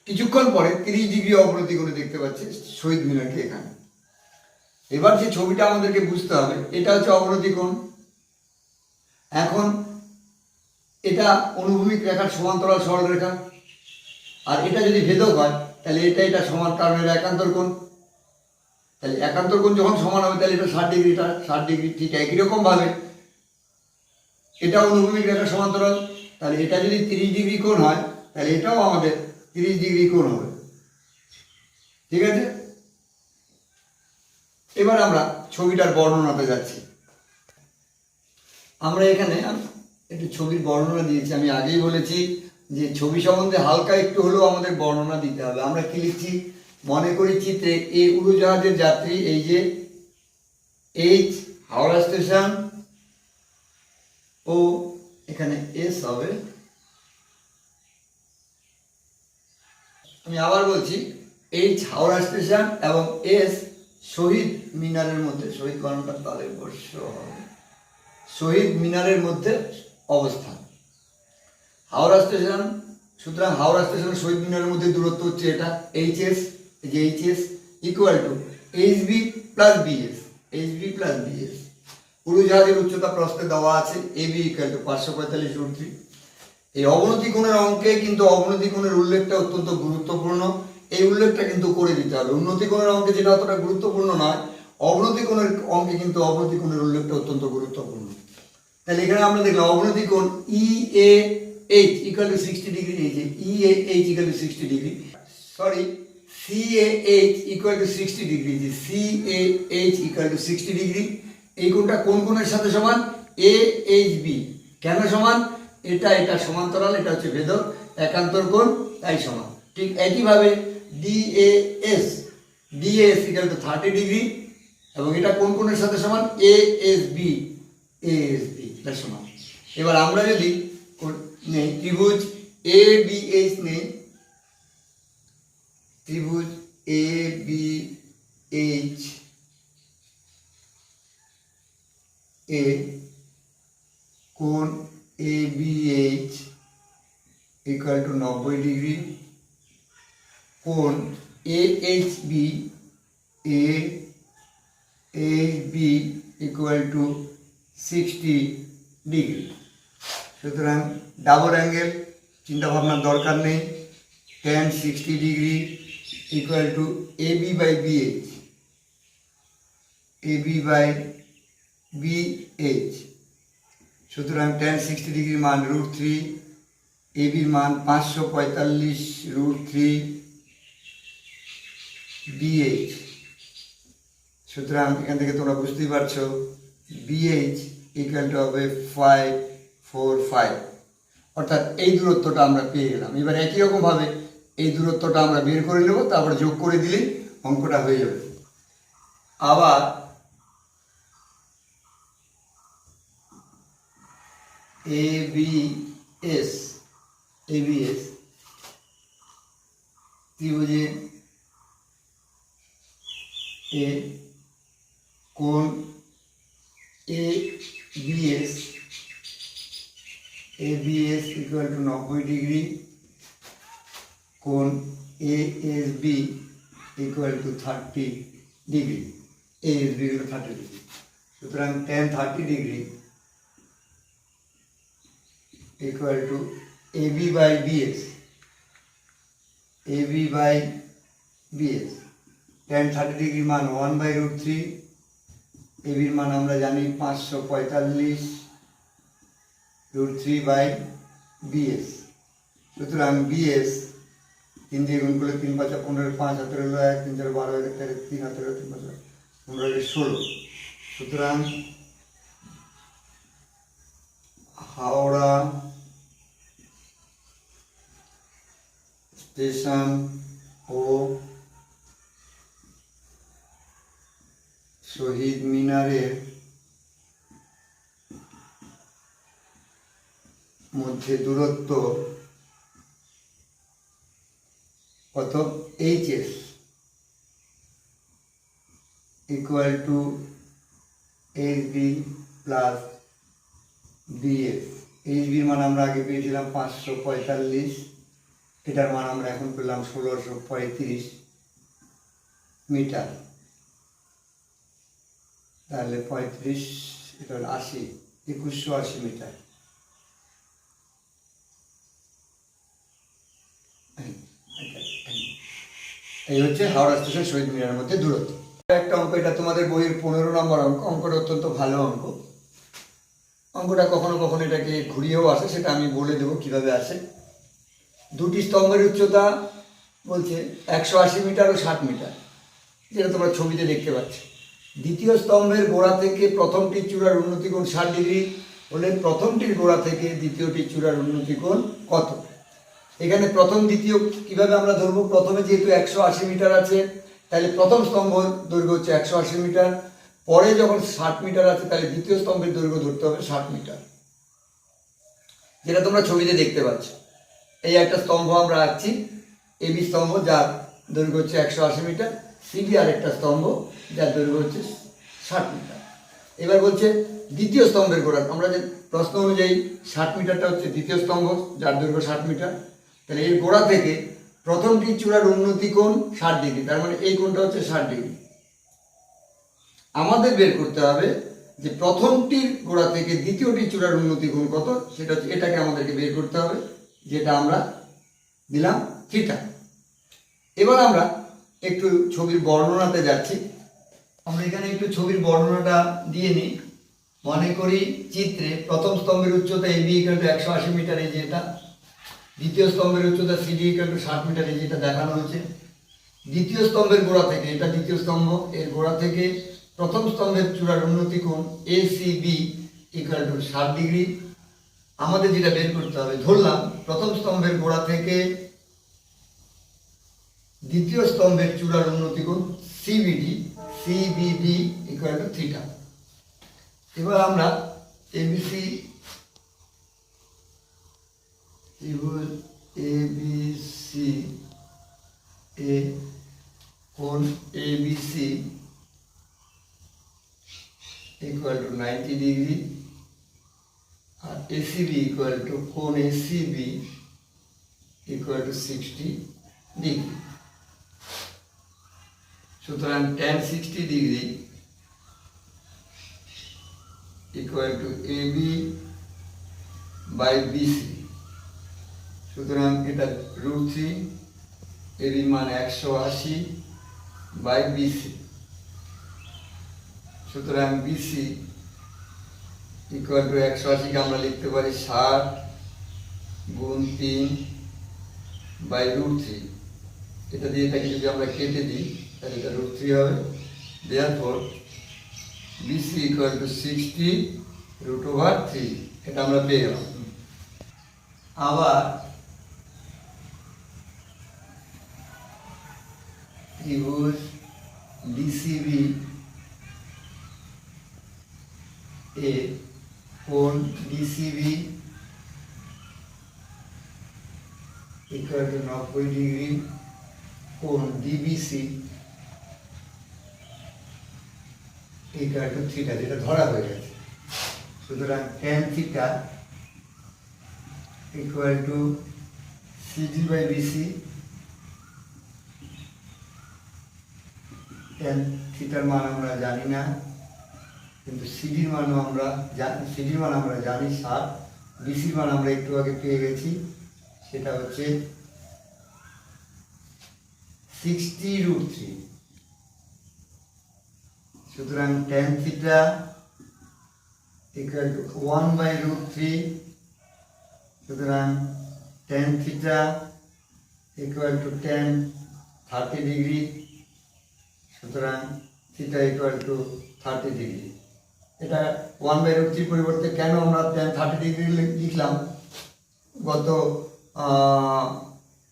কিছুক্ষণ পরে 30 ডিগ্রি অবনতি কোণে দেখতে পাচ্ছে শহীদ মিনারকে এখানে। এবার যে ছবিটা আমাদেরকে বুঝতে হবে, এটা হচ্ছে অবনতি কোণ। এখন এটা অনুভূমিক রেখার সমান্তরাল সরলরেখা, আর এটা যদি ভেদক হয় তাহলে এটা সমান, কারণ এটা একান্তর কোণ। তাহলে একান্তর কোণ যখন সমান হবে তাহলে এটা 60 ডিগ্রিটা 60 ডিগ্রি। ঠিক একই রকম ভাবে এটা অনুভূমিক রেখার সমান্তরাল, তাহলে এটা যদি 30 ডিগ্রি কোণ হয় তাহলে এটাও আমাদের 30 ডিগ্রি কোণ হবে। ঠিক আছে, এবার আমরা ছবিটার বর্ণনাতে যাচ্ছি। আমরা এখানে একটু ছবির বর্ণনা দিয়েছি। আমি আগেই বলেছি যে ছবি সম্বন্ধে হালকা একটু হলেও আমাদের বর্ণনা দিতে হবে। আমরা কি লিখছি? মনে করি চিত্রে এই উড়োজাহাজের যাত্রী, এই যে এইচ হাওড়া স্টেশন ও এখানে এস হবে, আমি আবার বলছি, এইচ হাওড়া স্টেশন এবং এস শহীদ মিনারের মধ্যে, শহীদ বানানটা তালে বর্ষ হবে, শহীদ মিনারের মধ্যে অবস্থান। হাওড়া স্টেশন, সুতরাং হাওড়া স্টেশন শহীদ মিনারের মধ্যে দূরত্ব হচ্ছে এটা এইচএস, যে HS equal to HB plus BS, HB plus BS. উড়োজাহাজের উচ্চতা প্রশ্নে দেওয়া আছে, এবি ইকুয়াল টু 545√3। এই অবনতি কোণের অঙ্কে কিন্তু অবনতি কোণের উল্লেখটা অত্যন্ত গুরুত্বপূর্ণ, এই উল্লেখটা কিন্তু করে দিতে হবে। উন্নতি কোণের অঙ্কে যেটা অতটা গুরুত্বপূর্ণ নয়, অবনতি কোণের অঙ্কে কিন্তু অবনতি কোণের উল্লেখটা অত্যন্ত গুরুত্বপূর্ণ। তাহলে এখানে আমরা দেখলাম অবনতি কোণ EAH ইকুয়াল টু 60 ডিগ্রি, এই যে EAH equal to 60 degree, sorry CAH equal to 60 degree, যে CAH ইকুয়াল টু 60 ডিগ্রি। এই কোণটা কোন কোণের সাথে সমান? AHB। কেন সমান? এটা সমান্তরাল, এটা হচ্ছে ভেদক, একান্তর কোণ, তাই সমান। ঠিক একইভাবে DAS ইকুয়াল টু 30 ডিগ্রি, এবং এটা কোন কোণের সাথে সমান? ASB, এটা সমান। এবার আমরা যদি নেই ত্রিভুজ ABH নেই, ত্রিভুজ ABH এ কোণ ABH ইকুয়াল টু 90 ডিগ্রি, কোণ AHB ইকুয়াল টু 60 ডিগ্রি। সুতরাং ডাবল অ্যাঙ্গেল চিন্তা ভাবনার দরকার নেই, tan 60 degree equal to AB by BH, AB by BH। সুতরাং tan 60 ডিগ্রির মান √3, এবির মান 545√3 BH। সুতরাং এখান থেকে তোমরা বুঝতেই পারছো BH ইকুয়াল টু হবে 545, অর্থাৎ এই দূরত্বটা আমরা পেয়ে গেলাম। এবার একই রকমভাবে এই দূরত্বটা আমরা বের করে নেব, তারপরে যোগ করে দিলেই অঙ্কটা হয়ে যাবে। আবার ABS ত্রিভুজে এ কোণ ABS ইকুয়াল টু 90 ডিগ্রি, কোণ ASB equal to 30 degree, ASB হলো 30 ডিগ্রি। সুতরাং tan 30 degree equal to AB by BS, AB by BS। tan 30 degree মান 1/√3, এবির মান আমরা জানি 545√3 বাই BS। সুতরাং BS 3 দিয়ে গুণ করলে 3 5 15, 5 হাতে হলো 1, 3 4 12, 3 হাতে হলো 3 5 15 16। সুতরাং হাওড়া স্টেশন ও শহীদ মিনারের মধ্যে দূরত্ব কত? HS equal to HB plus BS। HBর মান আমরা আগে পেয়েছিলাম 545, এটার মান আমরা এখন পেলাম 1635 মিটার। তাহলে 35, এটা হলো 80, 2180 মিটার। এই হচ্ছে হাওড়া স্টেশন শহীদ মিনারের মধ্যে দূরত্ব। একটা অঙ্ক, এটা তোমাদের বইয়ের 15 নম্বর অঙ্ক। অঙ্কটা অত্যন্ত ভালো অঙ্ক। অঙ্কটা কখনো কখনো এটাকে ঘুরিয়েও আসে, সেটা আমি বলে দেবো কিভাবে আসে। দুটি স্তম্ভের উচ্চতা বলছে 180 মিটার ও 60 মিটার, যেটা তোমরা ছবিতে দেখতে পাচ্ছ। দ্বিতীয় স্তম্ভের গোড়া থেকে প্রথমটির চূড়ার উন্নতি কোণ 60 ডিগ্রি হলে প্রথমটির গোড়া থেকে দ্বিতীয়টির চূড়ার উন্নতি কোণ কত? এখানে প্রথম দ্বিতীয় কিভাবে আমরা ধরবো? প্রথমে যেহেতু 180 মিটার আছে, তাহলে প্রথম স্তম্ভ দৈর্ঘ্য হচ্ছে 180 মিটার, পরে যখন 60 মিটার আছে তাহলে দ্বিতীয় স্তম্ভের দৈর্ঘ্য ধরতে হবে 60 মিটার, যেটা তোমরা ছবিতে দেখতে পাচ্ছ। এই একটা স্তম্ভ আমরা আঁকছি, এবি স্তম্ভ, যার দৈর্ঘ্য হচ্ছে 180 মিটার, সিডি আর একটা স্তম্ভ যার দৈর্ঘ্য হচ্ছে 60 মিটার। এবার বলছে দ্বিতীয় স্তম্ভের গোড়া, আমরা যে প্রশ্ন অনুযায়ী 60 মিটারটা হচ্ছে দ্বিতীয় স্তম্ভ যার দৈর্ঘ্য 60 মিটার, তাহলে এর গোড়া থেকে প্রথমটি চূড়ার উন্নতি কোণ 60 ডিগ্রি, তার মানে এই কোণটা হচ্ছে 60 ডিগ্রি। আমাদের বের করতে হবে যে প্রথমটির গোড়া থেকে দ্বিতীয়টি চূড়ার উন্নতি কোণ কত, সেটা হচ্ছে, এটাকে আমাদেরকে বের করতে হবে, যেটা আমরা দিলাম থিটা। এবার আমরা একটু ছবির বর্ণনাতে যাচ্ছি। আমরা এখানে একটু ছবির বর্ণনাটা দিয়ে নিই। মনে করি চিত্রে প্রথম স্তম্ভের উচ্চতা এবি ইকুয়াল টু 180 মিটার, এই যেটা। দ্বিতীয় স্তম্ভের উচ্চতা সিডি ইকুয়াল টু 60 মিটার, এই যেটা দেখানো হয়েছে। দ্বিতীয় স্তম্ভের গোড়া থেকে, এটা দ্বিতীয় স্তম্ভ, এর গোড়া থেকে প্রথম স্তম্ভের চূড়ার উন্নতি কোণ এসিবি ইকুয়াল টু 60 ডিগ্রি। আমাদের যেটা বের করতে হবে, ধরলাম প্রথম স্তম্ভের গোড়া থেকে দ্বিতীয় স্তম্ভের চূড়ার উন্নতি কোণ সিবিডি ইকুয়াল টু থিটা। এবার আমরা এবিসি এ কোণ এবিসি ইকুয়াল টু 90 ডিগ্রি আর এসিবি ইকুয়াল টু কোণ এসিবি ইকুয়াল টু 60 ডিগ্রি। সুতরাং tan 60 degree equal to AB by BC. সুতরাং এটা √3, এবি মান 180 বাই বিসি। সুতরাং বিসি ইকুয়াল টু 180কে আমরা লিখতে পারি 60 গুণ 3 বাই √3। এটা দিয়ে এটাকে যদি আমরা কেটে দিই তাহলে এটা √3 হবে। দেয়ারফর বিসি ইকুয়াল টু 60 √3, এটা আমরা পেয়ে গেলাম। আবার ত্রিভুজ ডিসিবি এ কোণ ডিসিবি ইকুয়াল টু 90 ডিগ্রি, কোণ ডিবিসি ইকুয়াল টু থিটা, যেটা ধরা হয়ে গেছে। সুতরাং tan theta equal to CD by BC. tan থিটার মান আমরা জানি না, কিন্তু সিডির মানও আমরা জানি, সিডির মান আমরা জানি 60, বিসির মান আমরা একটু আগে পেয়ে গেছি, সেটা হচ্ছে 60√3। সুতরাং tan থিটা ইকুয়াল টু 1/√3। সুতরাং tan theta equal two tan 30 degree. সুতরাং থিটা ইকুয়াল টু 30 ডিগ্রি। এটা 1/√3 পরিবর্তে কেন আমরা tan 30 ডিগ্রি লিখলাম, গত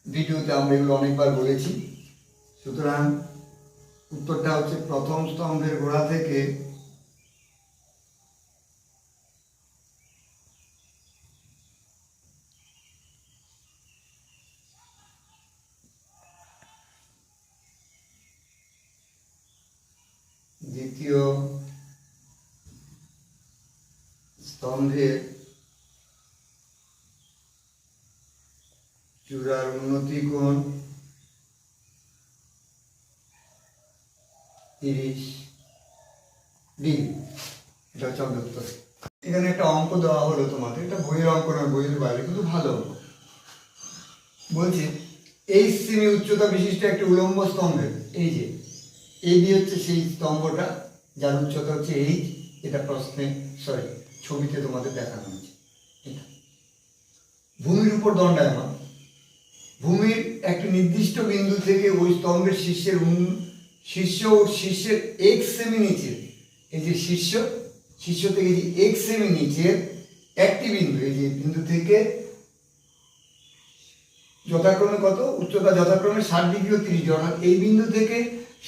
ভিডিওতে আমরা এগুলো অনেকবার বলেছি। সুতরাং উত্তরটা হচ্ছে প্রথম স্তম্ভের গোড়া থেকে দ্বিতীয় স্তম্ভের চূড়ার উন্নতি কোণ 30 ডিগ্রি। এটা হচ্ছে আমাদের উত্তর। এখানে একটা অঙ্ক দেওয়া হলো তোমাদের, এটা বইয়ের অঙ্ক নয়, বইয়ের বাইরে, কিন্তু ভালো অঙ্ক। বলছি H সেমি উচ্চতা বিশিষ্ট একটি উলম্ব স্তম্ভের, এই যে এবি হচ্ছে সেই স্তম্ভটা যার উচ্চতা হচ্ছে H। এটা প্রশ্নে ছবিতে তোমাদের দেখানো হয়েছে। এটা ভূমির উপর দণ্ডায়মান, ভূমির একটি নির্দিষ্ট বিন্দু থেকে ওই স্তম্ভের শীর্ষের 1 সেমি নিচে, এই যে শীর্ষ থেকে যে 1 সেমি নিচের একটি বিন্দু, এই যে বিন্দু থেকে যথাক্রমে কত উচ্চতা, যথাক্রমে 60 ডিগ্রি ও 30 ডিগ্রি, অর্থাৎ এই বিন্দু থেকে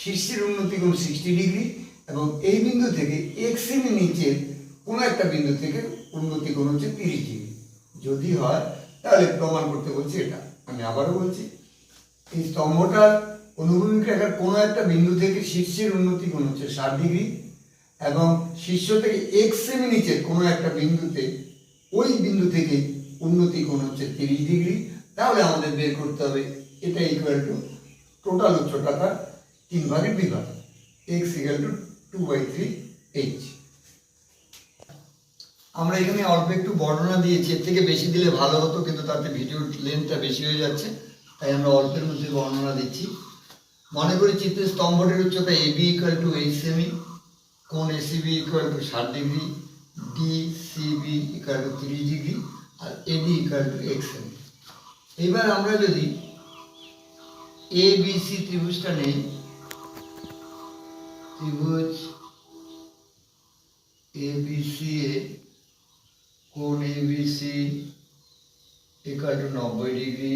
শীর্ষের উন্নতি কোণ 60 ডিগ্রি এবং এই বিন্দু থেকে এক্স সেমি নিচের কোনো একটা বিন্দু থেকে উন্নতি কোণ হচ্ছে 30 ডিগ্রি। যদি হয় তাহলে প্রমাণ করতে বলছি এটা। আমি আবারও বলছি, এই স্তম্ভটার অনুভূমিক রেখার কোনো একটা বিন্দু থেকে শীর্ষের উন্নতি কোণ হচ্ছে 60 ডিগ্রি এবং শীর্ষ থেকে এক্স সেমি নিচের কোনো একটা বিন্দুতে ওই বিন্দু থেকে উন্নতি কোণ হচ্ছে 30 ডিগ্রি। তাহলে আমাদের বের করতে হবে এটা ইকুয়াল টু টোটাল উচ্চতা 3 ভাগের 2 ভাগ, x ইকুয়াল টু 2/3h। আমরা এখানে অল্প একটু বর্ণনা দিয়েছি, এর থেকে বেশি দিলে ভালো হতো, কিন্তু তাতে ভিডিওর লেন্থটা বেশি হয়ে যাচ্ছে, তাই আমরা অল্পের মধ্যে বর্ণনা দিচ্ছি। মনে করি চিত্রের স্তম্ভটির উচ্চতা AB ইকুয়াল টু 8 সেমি, কোণ ACB equal to 60 degree, DCB equal to 30 degree আর AD ইকুয়াল টু x সেমি। এবার আমরা যদি ABC ত্রিভুজটা নেই, ত্রিভুজ ABC এ কোণ ABC ইকুয়াল টু 90 ডিগ্রি,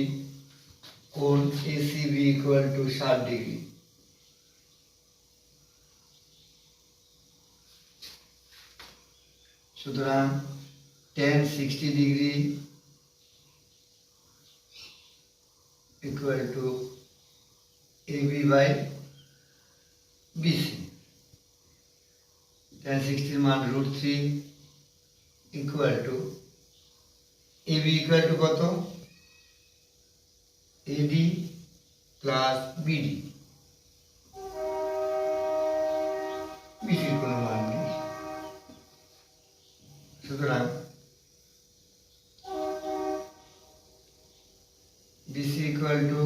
কোণ ACB ইকুয়াল টু 60 ডিগ্রি। সুতরাং tan 60 degree equal to AB by BC। tan 60 এর মান √3 equal to AB equal to কত? AD plus BD। BC এর কোনো মান নেই, সুতরাং BC ইকুয়াল টু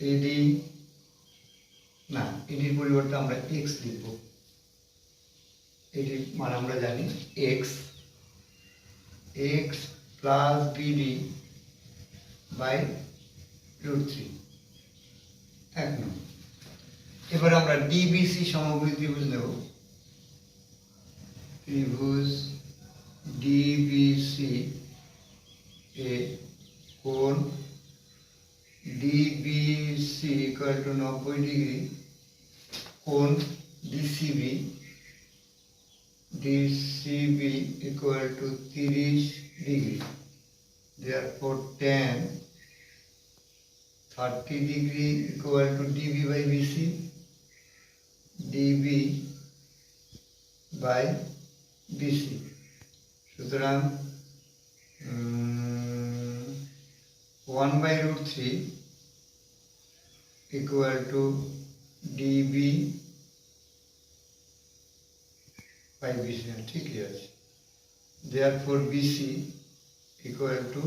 AD, না এটির পরিবর্তে আমরা x লিখব। এটির মান আমরা জানি x প্লাস BD বাই √3। এক নম্বর। এবার আমরা DBC সমগ্র ত্রিভুজ নেব। ত্রিভুজ DBC এ কোণ DBC ইকুয়াল টু 90 ডিগ্রি, কোণ DCB equal to 30 degree. Therefore tan 30 degree equal to DB by BC, DB by BC। সুতরাং 1/√3 equal to DB by BC, ঠিকই আছে। Therefore BC equal to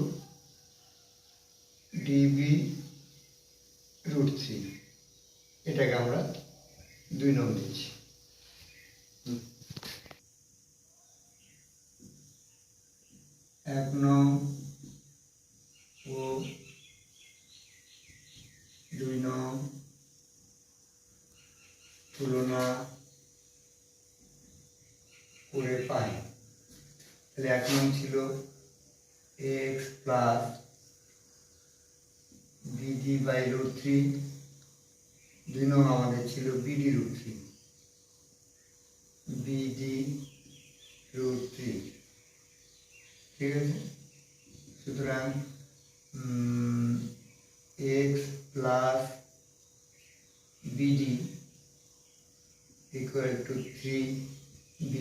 DB √3। এটাকে আমরা 2 নং দিচ্ছি। এক নং ও 2 নং তুলনা করে পাই। তাহলে 1 নং ছিল x প্লাস BD বাই √3, 2 নং আমাদের ছিল BD √3, BD √3, ঠিক আছে। সুতরাং x plus BD equal two 3BD।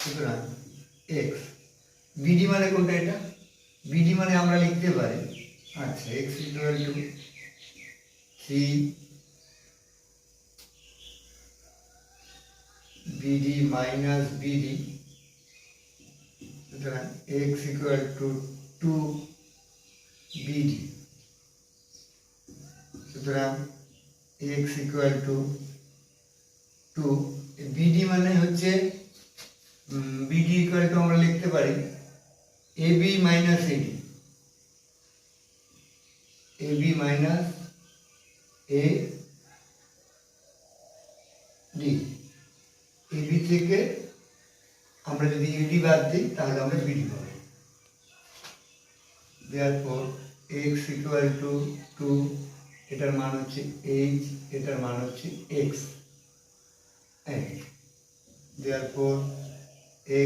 সুতরাং x BD মানে কোনটা? এটা BD মানে আমরা লিখতে পারি, আচ্ছা, x equal to 3BD minus BD। সুতরাং x ইকুয়াল টু 2BD। সুতরাং x ইকুয়াল টু 2। BD মানে হচ্ছে BD ইকুয়াল টু আমরা লিখতে পারি AB minus AD, AB minus AD। AB থেকে আমরা যদি এডি বাদ দিই তাহলে আমরা বিডি পাবো। therefore x equal to 2, এটার মান হচ্ছে h, এটার মান হচ্ছে x, therefore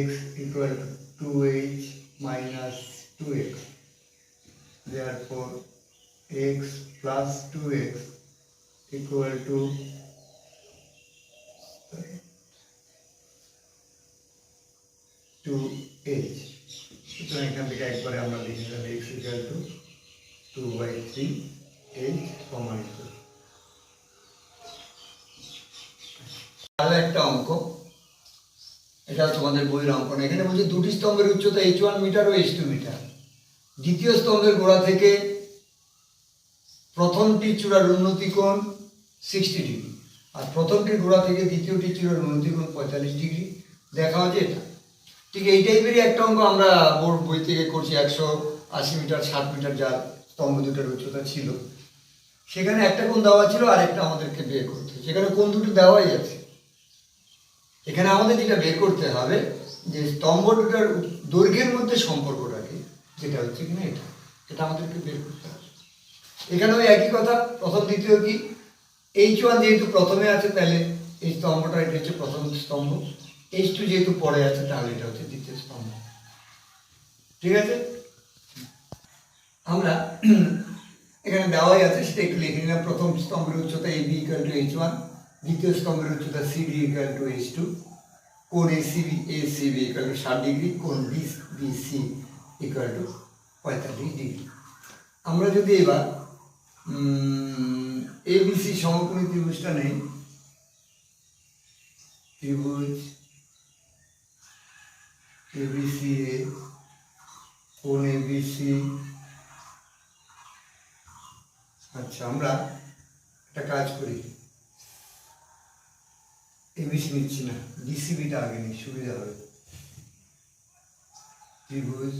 x equal to 2h minus 2x, therefore x plus 2x equal to 2h। সুতরাং এখান থেকে একবারে আমরা লিখে দেব x equal to 2/3h প্রমাণিত। তাহলে একটা অঙ্ক, এটা তোমাদের বইয়ের অঙ্ক না। এখানে বলছে দুটি স্তম্ভের উচ্চতা h1 মিটার ও h2 মিটার। দ্বিতীয় স্তম্ভের গোড়া থেকে প্রথমটি চূড়ার উন্নতি কোণ 60 ডিগ্রি, আর প্রথমটির গোড়া থেকে দ্বিতীয়টি চূড়ার উন্নতি কোণ 45 ডিগ্রি। দেখা হচ্ছে এটা ঠিক এই টাইপেরই একটা অঙ্ক আমরা বোর্ড বই থেকে করছি। 180 মিটার 60 মিটার যার স্তম্ভ দুটোর উচ্চতা ছিল, সেখানে একটা কোণ দেওয়া ছিল আর একটা আমাদেরকে বের করতে, সেখানে কোণ দুটো দেওয়াই আছে। এখানে আমাদের যেটা বের করতে হবে যে স্তম্ভ দুটার দৈর্ঘ্যের মধ্যে সম্পর্কটাকে, যেটা হচ্ছে কিনা এটা আমাদেরকে বের করতে হবে। এখানেও একই কথা, প্রথম দ্বিতীয় কি h1 যেহেতু প্রথমে আছে তাহলে এই স্তম্ভটা এটা হচ্ছে প্রথম স্তম্ভ, h2 যেহেতু পরে আছে তাহলে এটা হচ্ছে দ্বিতীয় স্তম্ভ। ঠিক আছে, আমরা এখানে দেওয়াই আছে সেটা একটু লিখে নিলাম। প্রথম স্তম্ভের উচ্চতা ab equal to h1, দ্বিতীয় স্তম্ভের উচ্চতা cd equal to h2, কোণ acb equal to 60 ডিগ্রি, কোণ bc equal to 45 ডিগ্রি। আমরা যদি এবার ABC সমকোণী ত্রিভুজটা নেই, ত্রিভুজ ABC কোণ ABC, আচ্ছা আমরা একটা কাজ করি, ABC নিচ্ছি না, DCBটা আগে নিই, সুবিধা হবে। ত্রিভুজ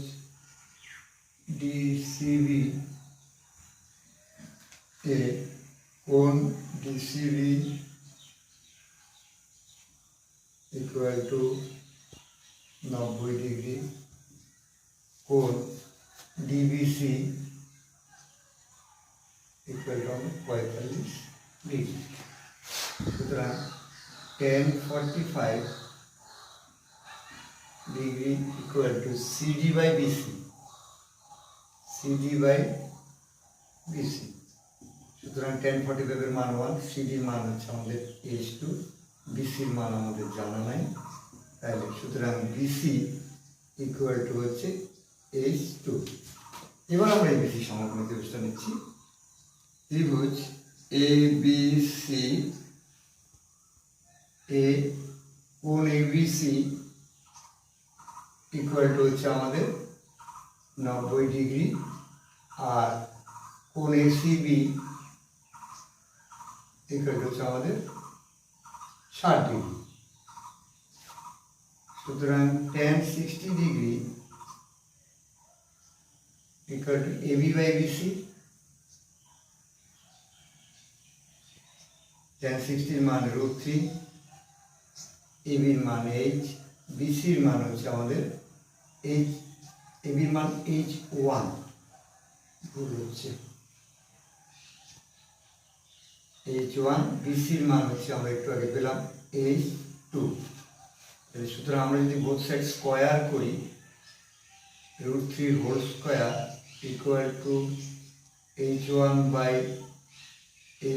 DCB এ কোণ DCB equal to 90 ডিগ্রি, কোণ DBC equal to 45 ডিগ্রি। সুতরাং tan 45 degree equal to CD by BC, CD by BC। সুতরাং tan 45 এর মান 1, CD এর মান হচ্ছে আমাদের h2, BC এর মান আমাদের জানা নাই, তাহলে সুতরাং BC equal to হচ্ছে h2। এবার আমরা ABC সমকোণী ত্রিভুজটা নিচ্ছি, ত্রিভুজ ABC এ কোণ ABC equal to হচ্ছে আমাদের 90 ডিগ্রি, আর কোণ ACB equal to হচ্ছে আমাদের 60 ডিগ্রি। সুতরাং tan 60 degree equal to AB by BC, tan 60 এর মান √3, AB এর মান h, BC এর মান হচ্ছে আমাদের h, AB এর মান h1, ভুল হচ্ছে h1, BC এর মান হচ্ছে আমরা একটু আগে পেলাম h2। সুতরাং আমরা যদি বোথ সাইড স্কয়ার করি, √3 whole square equal to h1 by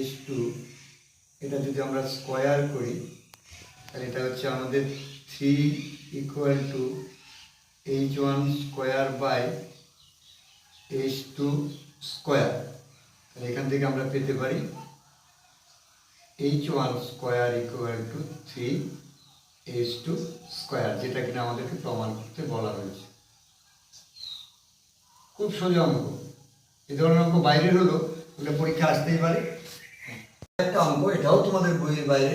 h2, এটা যদি আমরা স্কয়ার করি তাহলে এটা হচ্ছে আমাদের 3 equal to h1 square by h2 square. তাহলে এখান থেকে আমরা পেতে পারি h1 square equal to 3 h2 square, যেটা কিনা আমাদেরকে প্রমাণ করতে বলা হয়েছে। খুব সোজা অঙ্ক, এই ধরনের অঙ্ক বাইরের হলো ওটা পরীক্ষা আসতেই পারে। একটা অঙ্ক, এটাও তোমাদের বইয়ের বাইরে,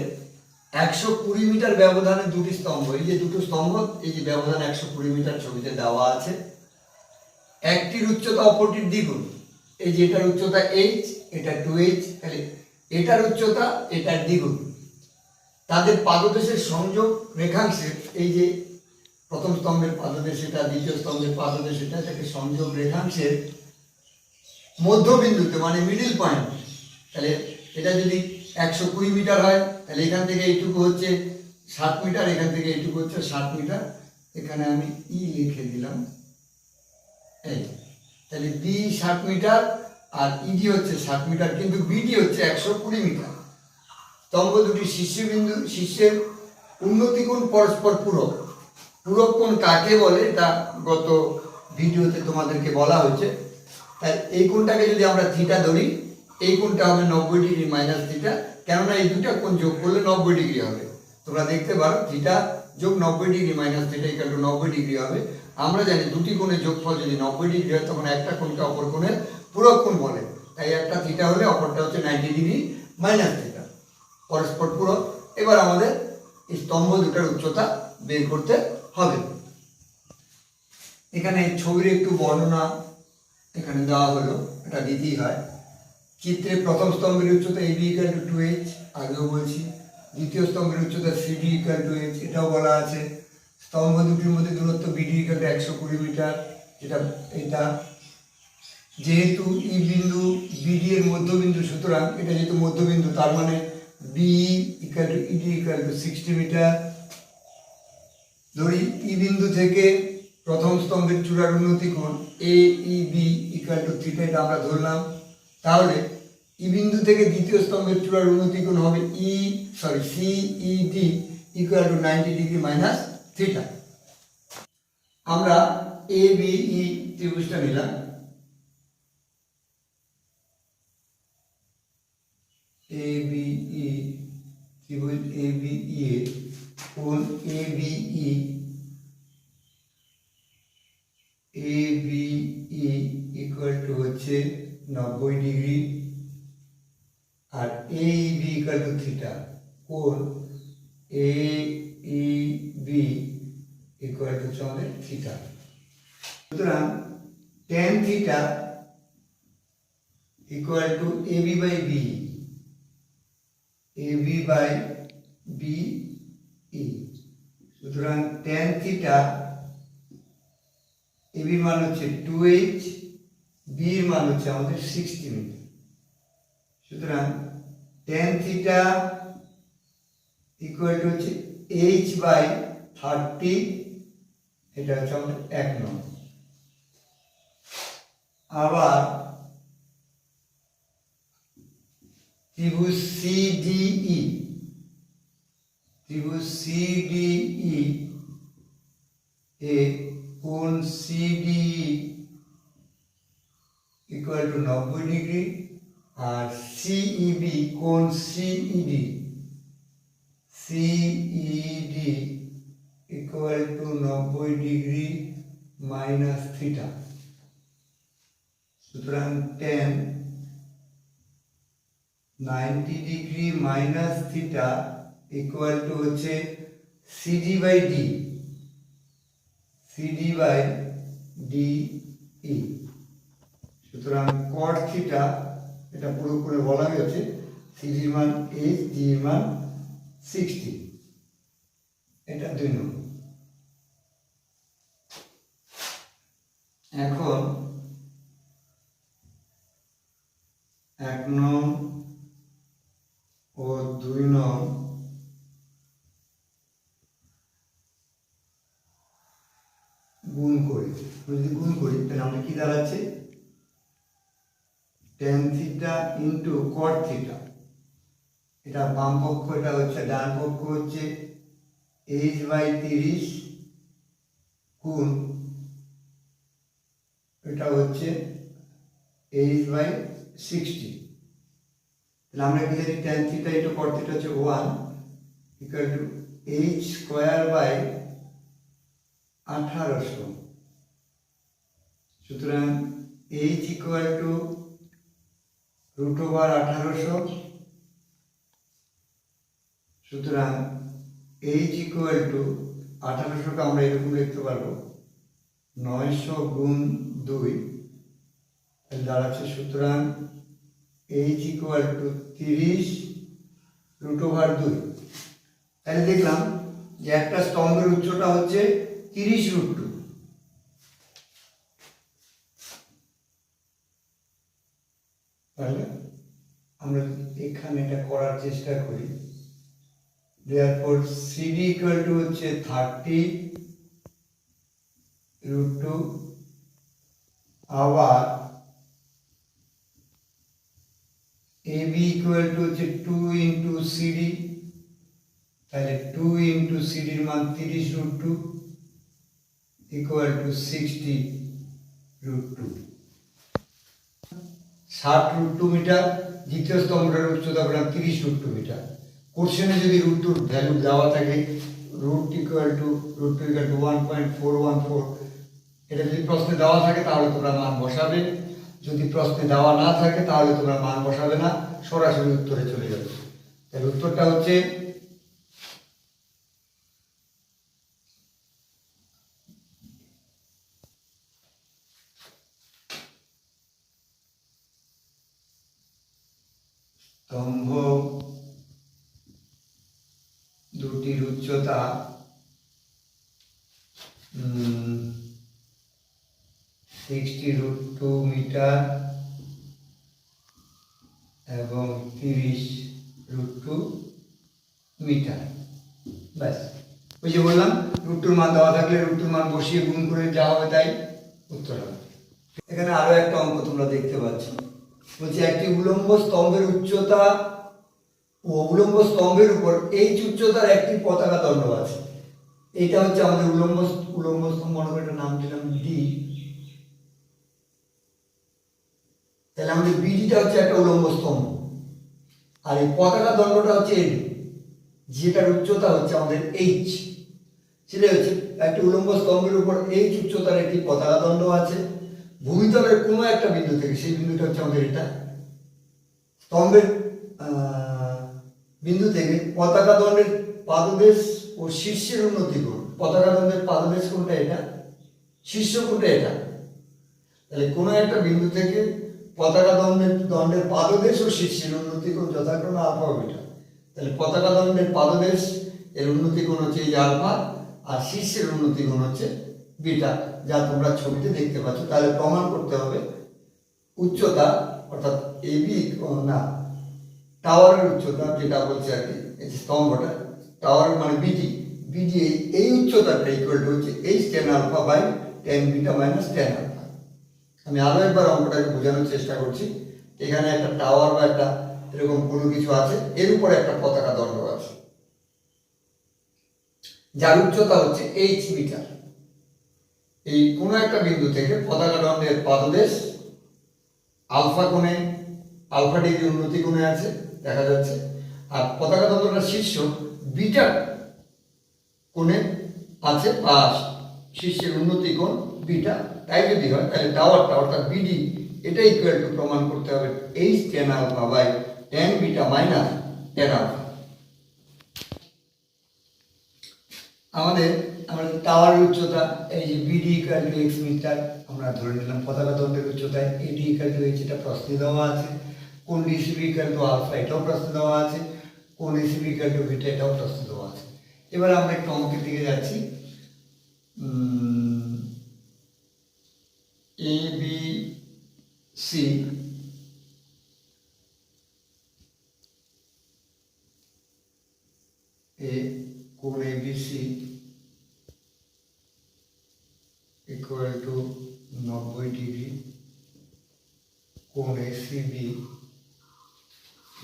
120 মিটার ব্যবধানে দুটি স্তম্ভ, এই যে দুটো স্তম্ভ, এই যে ব্যবধান 120 মিটার ছবিতে দেওয়া আছে, একটির উচ্চতা অপরটির দ্বিগুণ। এই যে এটার উচ্চতা h, এটা 2h, তাহলে এটার উচ্চতা এটার দ্বিগুণ। তাদের পাদদেশের সংযোগ রেখাংশের এই যে প্রথম স্তম্ভের পাদদেশ এটা, দ্বিতীয় স্তম্ভের পাদদেশ এটা, এটাকে সংযোগ রেখাংশের মধ্যবিন্দুতে মানে মিডিল পয়েন্ট। তাহলে এটা যদি 120 মিটার হয় তাহলে এখান থেকে এইটুকু হচ্ছে 60 মিটার, এখান থেকে এইটুকু হচ্ছে 60 মিটার। এখানে আমি ই লিখে দিলাম এই। তাহলে বি 60 মিটার আর ইডি হচ্ছে 60 মিটার, কিন্তু বিডি হচ্ছে 120 মিটার। স্তম্ভ দুটি শীর্ষের উন্নতি কোণ পরস্পর পূরক। পূরক কোণ কাকে বলে এটা গত ভিডিওতে তোমাদেরকে বলা হয়েছে। তাই এই কোণটাকে যদি আমরা থিটা ধরি, এই কোণটা হবে 90 ডিগ্রি মাইনাস থিটা, কেননা এই দুটা কোণ যোগ করলে 90 ডিগ্রি হবে। তোমরা দেখতে পারো থিটা যোগ 90 degree minus theta equal to 90 degree হবে। আমরা জানি দুটি কোণের যোগফল যদি 90 ডিগ্রি হয় তখন একটা কোণকে অপর কোণের পূরক কোণ বলে। তাই একটা থিটা হলে অপরটা হচ্ছে 90 ডিগ্রি মাইনাস থিটা, পরস্পর পূরক। এবার আমাদের এই স্তম্ভ দুটার উচ্চতা বের করতে হবে। এখানে ছবির একটু বর্ণনা এখানে দেওয়া হলো, এটা দিতেই হয়। চিত্রে প্রথম স্তম্ভের উচ্চতা AB ইকুয়াল টু 2h, আগেও বলছি। দ্বিতীয় স্তম্ভের উচ্চতা CD ইকুয়াল টু h, এটাও বলা আছে। স্তম্ভ দুটির মধ্যে দূরত্ব BD ইকুয়াল টু 120 মিটার, যেটা এটা। যেহেতু ই বিন্দু BD এর মধ্যবিন্দু, সুতরাং এটা যেহেতু মধ্যবিন্দু তার মানে BE equal to ED equal to 60 metre. ধরি ই বিন্দু থেকে প্রথম স্তম্ভের চূড়ার উন্নতি কোণ AEB ইকুয়াল টু থিটা, এটা আমরা ধরলাম। তাহলে ই বিন্দু থেকে দ্বিতীয় স্তম্ভের চূড়ার উন্নতি কোণ হবে CED equal to 90 degree minus theta. আমরা ABE ত্রিভুজটা নিলাম। ABE ত্রিভুজ ABE কোণ ABE ইকুয়াল টু হচ্ছে 90 ডিগ্রি, আর AEB ইকুয়াল টু থিটা। কোণ AEB ইকুয়াল টু আমাদের থিটা। সুতরাং tan theta equal to AB by BE, AB by BE। সুতরাং tan থিটা AB এর মান হচ্ছে 2h, B এর মান হচ্ছে আমাদের 60 মিটার। সুতরাং tan থিটা ইকুয়াল টু হচ্ছে h বাই 30, এটা হচ্ছে আমাদের 1 নম্বর। আবার ত্রিভুজ CDE, ত্রিভুজ CDE এ কোণ CDE ইকুয়াল টু 90 ডিগ্রি, আর CEB কোণ CED equal to 90 degree minus theta. সুতরাং tan 90 degree minus theta equal to হচ্ছে CD by D, CD by DE। সুতরাং cot থিটা, এটা পুরো করে বলা হয়েছে, CD এর মান h, D এর মান 60, এটা 2 নম্বর। এখন 1 নং ও 2 নং গুণ করি। যদি গুণ করি তাহলে আমরা কি দাঁড়াচ্ছে, tan theta into cot theta. এটা বাম পক্ষ, এটা হচ্ছে ডান পক্ষ, হচ্ছে h বাই 30 গুণ এটা হচ্ছে h বাই 60। তাহলে আমরা কি জানি tan theta into cot theta হচ্ছে 1 equal to h square by 1800। সুতরাং h ইকুয়াল টু √1800। সুতরাং h ইকুয়াল টু 1800কে আমরা এরকম লিখতে পারবো 900 গুণ 2, দাঁড়াচ্ছে। সুতরাং h ইকুয়াল টু 30 √2। তাহলে দেখলাম যে একটা স্তম্ভের উচ্চতা হচ্ছে 30√2। তাহলে আমরা এখানে এটা করার চেষ্টা করি। therefore CD equal to হচ্ছে 30√2, আবার AB equal to হচ্ছে 2 into CD, তাহলে 2 into CD এর মান 30√2 equal to 60√2, 60√2 মিটার। দ্বিতীয় স্তম্ভটার উচ্চতা পেলাম 30√2 মিটার। কোশ্চেনে যদি √2 ভ্যালু দেওয়া থাকে, √2 equal to 1.414, এটা যদি প্রশ্নে দেওয়া থাকে তাহলে তোমরা মান বসাবে, যদি প্রশ্নে দেওয়া না থাকে তাহলে তোমরা মান বসাবে না, সরাসরি উত্তরে চলে যাবে। তাহলে উত্তরটা হচ্ছে স্তম্ভ দুটির উচ্চতা 60√2 মিটার এবং 30√2 মিটার। ব্যাস, ওই যে বললাম √2 মান দেওয়া থাকলে √2 মান বসিয়ে গুণ করে যা হবে তাই উত্তর হবে। এখানে আরো একটা অঙ্ক তোমরা দেখতে পাচ্ছ, বলছে একটি উলম্ব স্তম্ভের উচ্চতা ও উলম্ব স্তম্ভের উপর h উচ্চতার একটি পতাকা দণ্ড আছে। এটা হচ্ছে আমাদের উলম্ব স্তম্ভ, মনে করে নাম দিলাম ডি। তাহলে আমাদের বিডিটা হচ্ছে একটা উলম্ব স্তম্ভ, আর এই পতাকা দণ্ডটা হচ্ছে এড, যেটার উচ্চতা হচ্ছে আমাদের এইচ। সেটাই হচ্ছে একটা উলম্ব স্তম্ভের উপর এইচ উচ্চতার একটি পতাকা দণ্ড আছে ভূমিতলের কোনো একটা বিন্দু থেকে, সেই বিন্দুটা হচ্ছে আমাদের এটা, স্তম্ভের বিন্দু থেকে পতাকা দণ্ডের পাদদেশ ও শীর্ষের উন্নতি কোণ। পতাকা দণ্ডের পাদদেশ কোনটা? এটা। শীর্ষ কোনটা? এটা। তাহলে কোনো একটা বিন্দু থেকে পতাকা দণ্ডের পাদদেশ ও শীর্ষের উন্নতি কোণ যথাক্রমে আলফা ও বিটা। তাহলে পতাকা দণ্ডের পাদদেশ এর উন্নতি কোণ হচ্ছে এই আলফা, আর শীর্ষের উন্নতি কোণ হচ্ছে বিটা, যা তোমরা ছবিতে দেখতে পাচ্ছ। তাহলে প্রমাণ করতে হবে উচ্চতা, অর্থাৎ এবি না টাওয়ারের উচ্চতা, যেটা বলছে আর কি এই যে স্তম্ভটা, টাওয়ার মানে বিডি, বিডি এই উচ্চতাটা ইকুয়াল টু হচ্ছে h tan alpha by tan beta minus tan alpha. আমি আরো একবার অঙ্কটাকে বোঝানোর চেষ্টা করছি। এখানে একটা টাওয়ার বা একটা এরকম কোনো কিছু আছে, এর উপরে একটা পতাকা দণ্ড আছে যার উচ্চতা হচ্ছে এইচ মিটার। এই কোনো একটা বিন্দু থেকে পতাকা দণ্ডের পাদদেশ আলফা কোণে, আলফা ডিগ্রি উন্নতি কোণে আছে দেখা যাচ্ছে, আর পতাকা দণ্ডটার শীর্ষ বিটা কোণে আছে, বা শীর্ষের উন্নতি কোণ বিটা। তাই যদি হয় তাহলে টাওয়ারটা অর্থাৎ বিডি এটা ইকুয়াল টু প্রমাণ করতে হবে h tan alpha by tan beta minus tan alpha. আমাদের টাওয়ারের উচ্চতা এই যে BD equal to x metre আমরা ধরে নিলাম, পতাকা দণ্ডের উচ্চতায় এডি ইকুয়াল টু এইচ এটা প্রশ্নে দেওয়া আছে, কোন ডিসিবি ইকুয়াল টু আলফা এটাও প্রশ্নে দেওয়া আছে, কোন এসিবি ইকুয়াল টু বিটা এটাও প্রশ্নে দেওয়া আছে। এবার আমরা একটু অঙ্কের দিকে যাচ্ছি। এ বি সি কোণ এবিসি ইকুয়াল টু 90 ডিগ্রি, কোণ ACB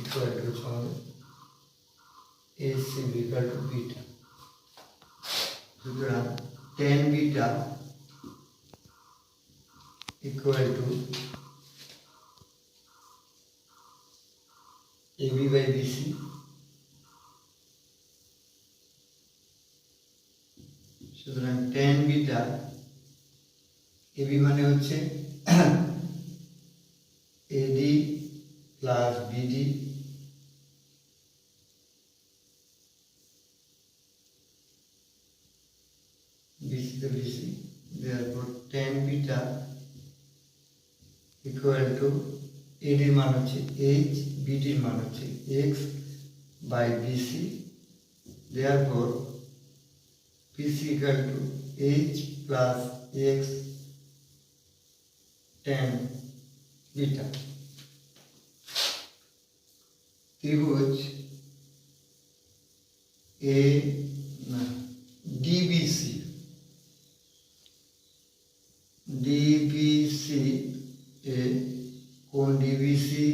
equal to ACB equal to beta. সুতরাং tan beta equal to AB by BC. সুতরাং টেন বিটা এবি মানে হচ্ছে এডি প্লাস বিডি বিসি তো BC, therefore tan beta equal to এডির মান হচ্ছে H, বিডির মান হচ্ছে x by BC, therefore BC equal to H plus x tan beta. ত্রিভুজ এ ডিবিসি এ কোণ ডিবিসি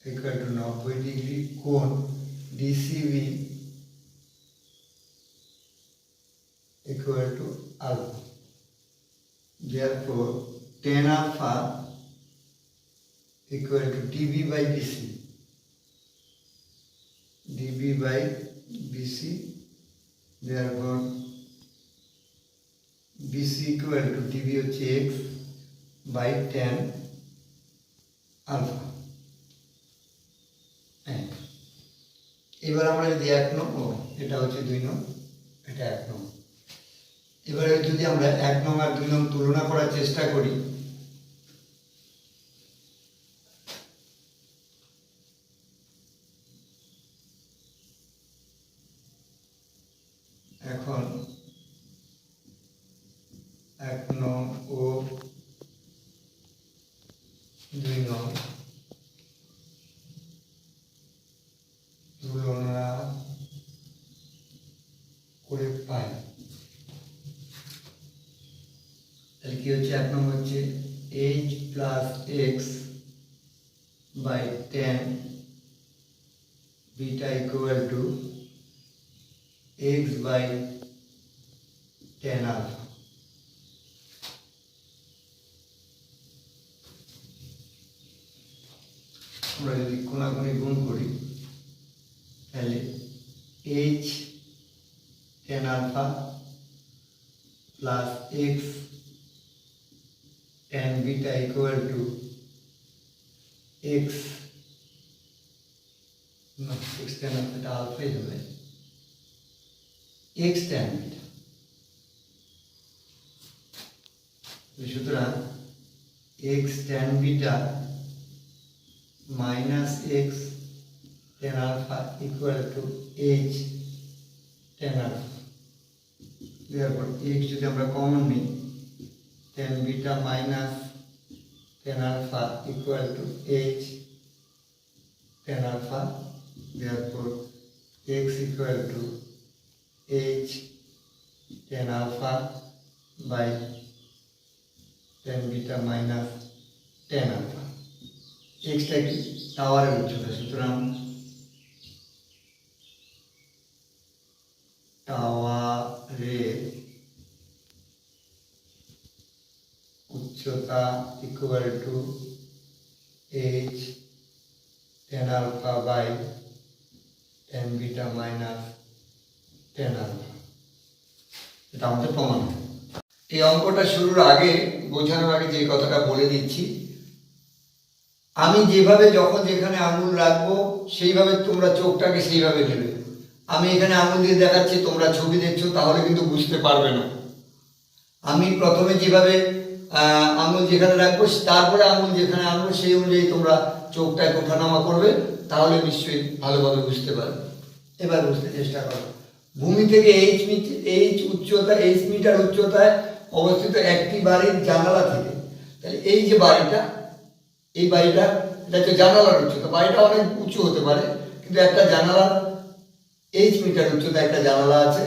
ইকুয়াল টু 90 ডিগ্রি, কোণ DCB equal to alpha. Therefore, tan alpha equal to dB by BC. dB by BC. Therefore, BC equal to dB হচ্ছে x by tan alpha. এবার আমরা যদি 1 নং, এটা হচ্ছে 2 নং, এটা 1 নং। এবারে যদি আমরা 1 নং আর 2 নং তুলনা করার চেষ্টা করি, এখন 1 নং ও 2 নং তুলনা করে পাই। তাহলে কি হচ্ছে, 1 নং হচ্ছে h plus x by tan beta equal to x by tan alpha. আমরা যদি কোণাকুণি গুণ করি তাহলে h tan alpha plus x tan beta equal to x, no, x tan beta alpha is হবে x tan beta। সুতরাং x tan beta minus x tan alpha equal to h tan alpha। therefore x যদি আমরা common নিই, tan beta minus tan alpha equal to h tan alpha. Therefore x equal to h tan alpha by tan beta minus tan alpha. x টা কি টাওয়ারের উচ্চতা, সুতরাং টাওয়ারের উচ্চতা equal to h tan alpha by tan beta minus tan alpha। এটা আমাদের প্রমাণ। এই অঙ্কটা শুরুর আগে, বোঝানোর আগে যে কথাটা বলে দিচ্ছি, আমি যেভাবে যখন যেখানে আঙুল রাখবো সেইভাবে তোমরা চোখটাকে সেইভাবে নেবে। আমি এখানে আঙুল দিয়ে দেখাচ্ছি, তোমরা ছবি দেখছো, তাহলে কিন্তু বুঝতে পারবে না। আমি প্রথমে যেভাবে আঙুল যেখানে রাখবো, তারপরে আঙুল যেখানে আনবো, সেই অনুযায়ী তোমরা চোখটাকে ওঠানামা করবে, তাহলে নিশ্চয়ই ভালোভাবে বুঝতে পারবে। এবার বুঝতে চেষ্টা করো। ভূমি থেকে h উচ্চতা, h মিটার উচ্চতায় অবস্থিত একটি বাড়ির জানালা থেকে, তাহলে এই যে বাড়িটা, এই বাড়িটা, এটা হচ্ছে জানালার উচ্চতা। বাড়িটা অনেক উঁচু হতে পারে, কিন্তু একটা জানালার h মিটার উচ্চতা একটা জানালা আছে,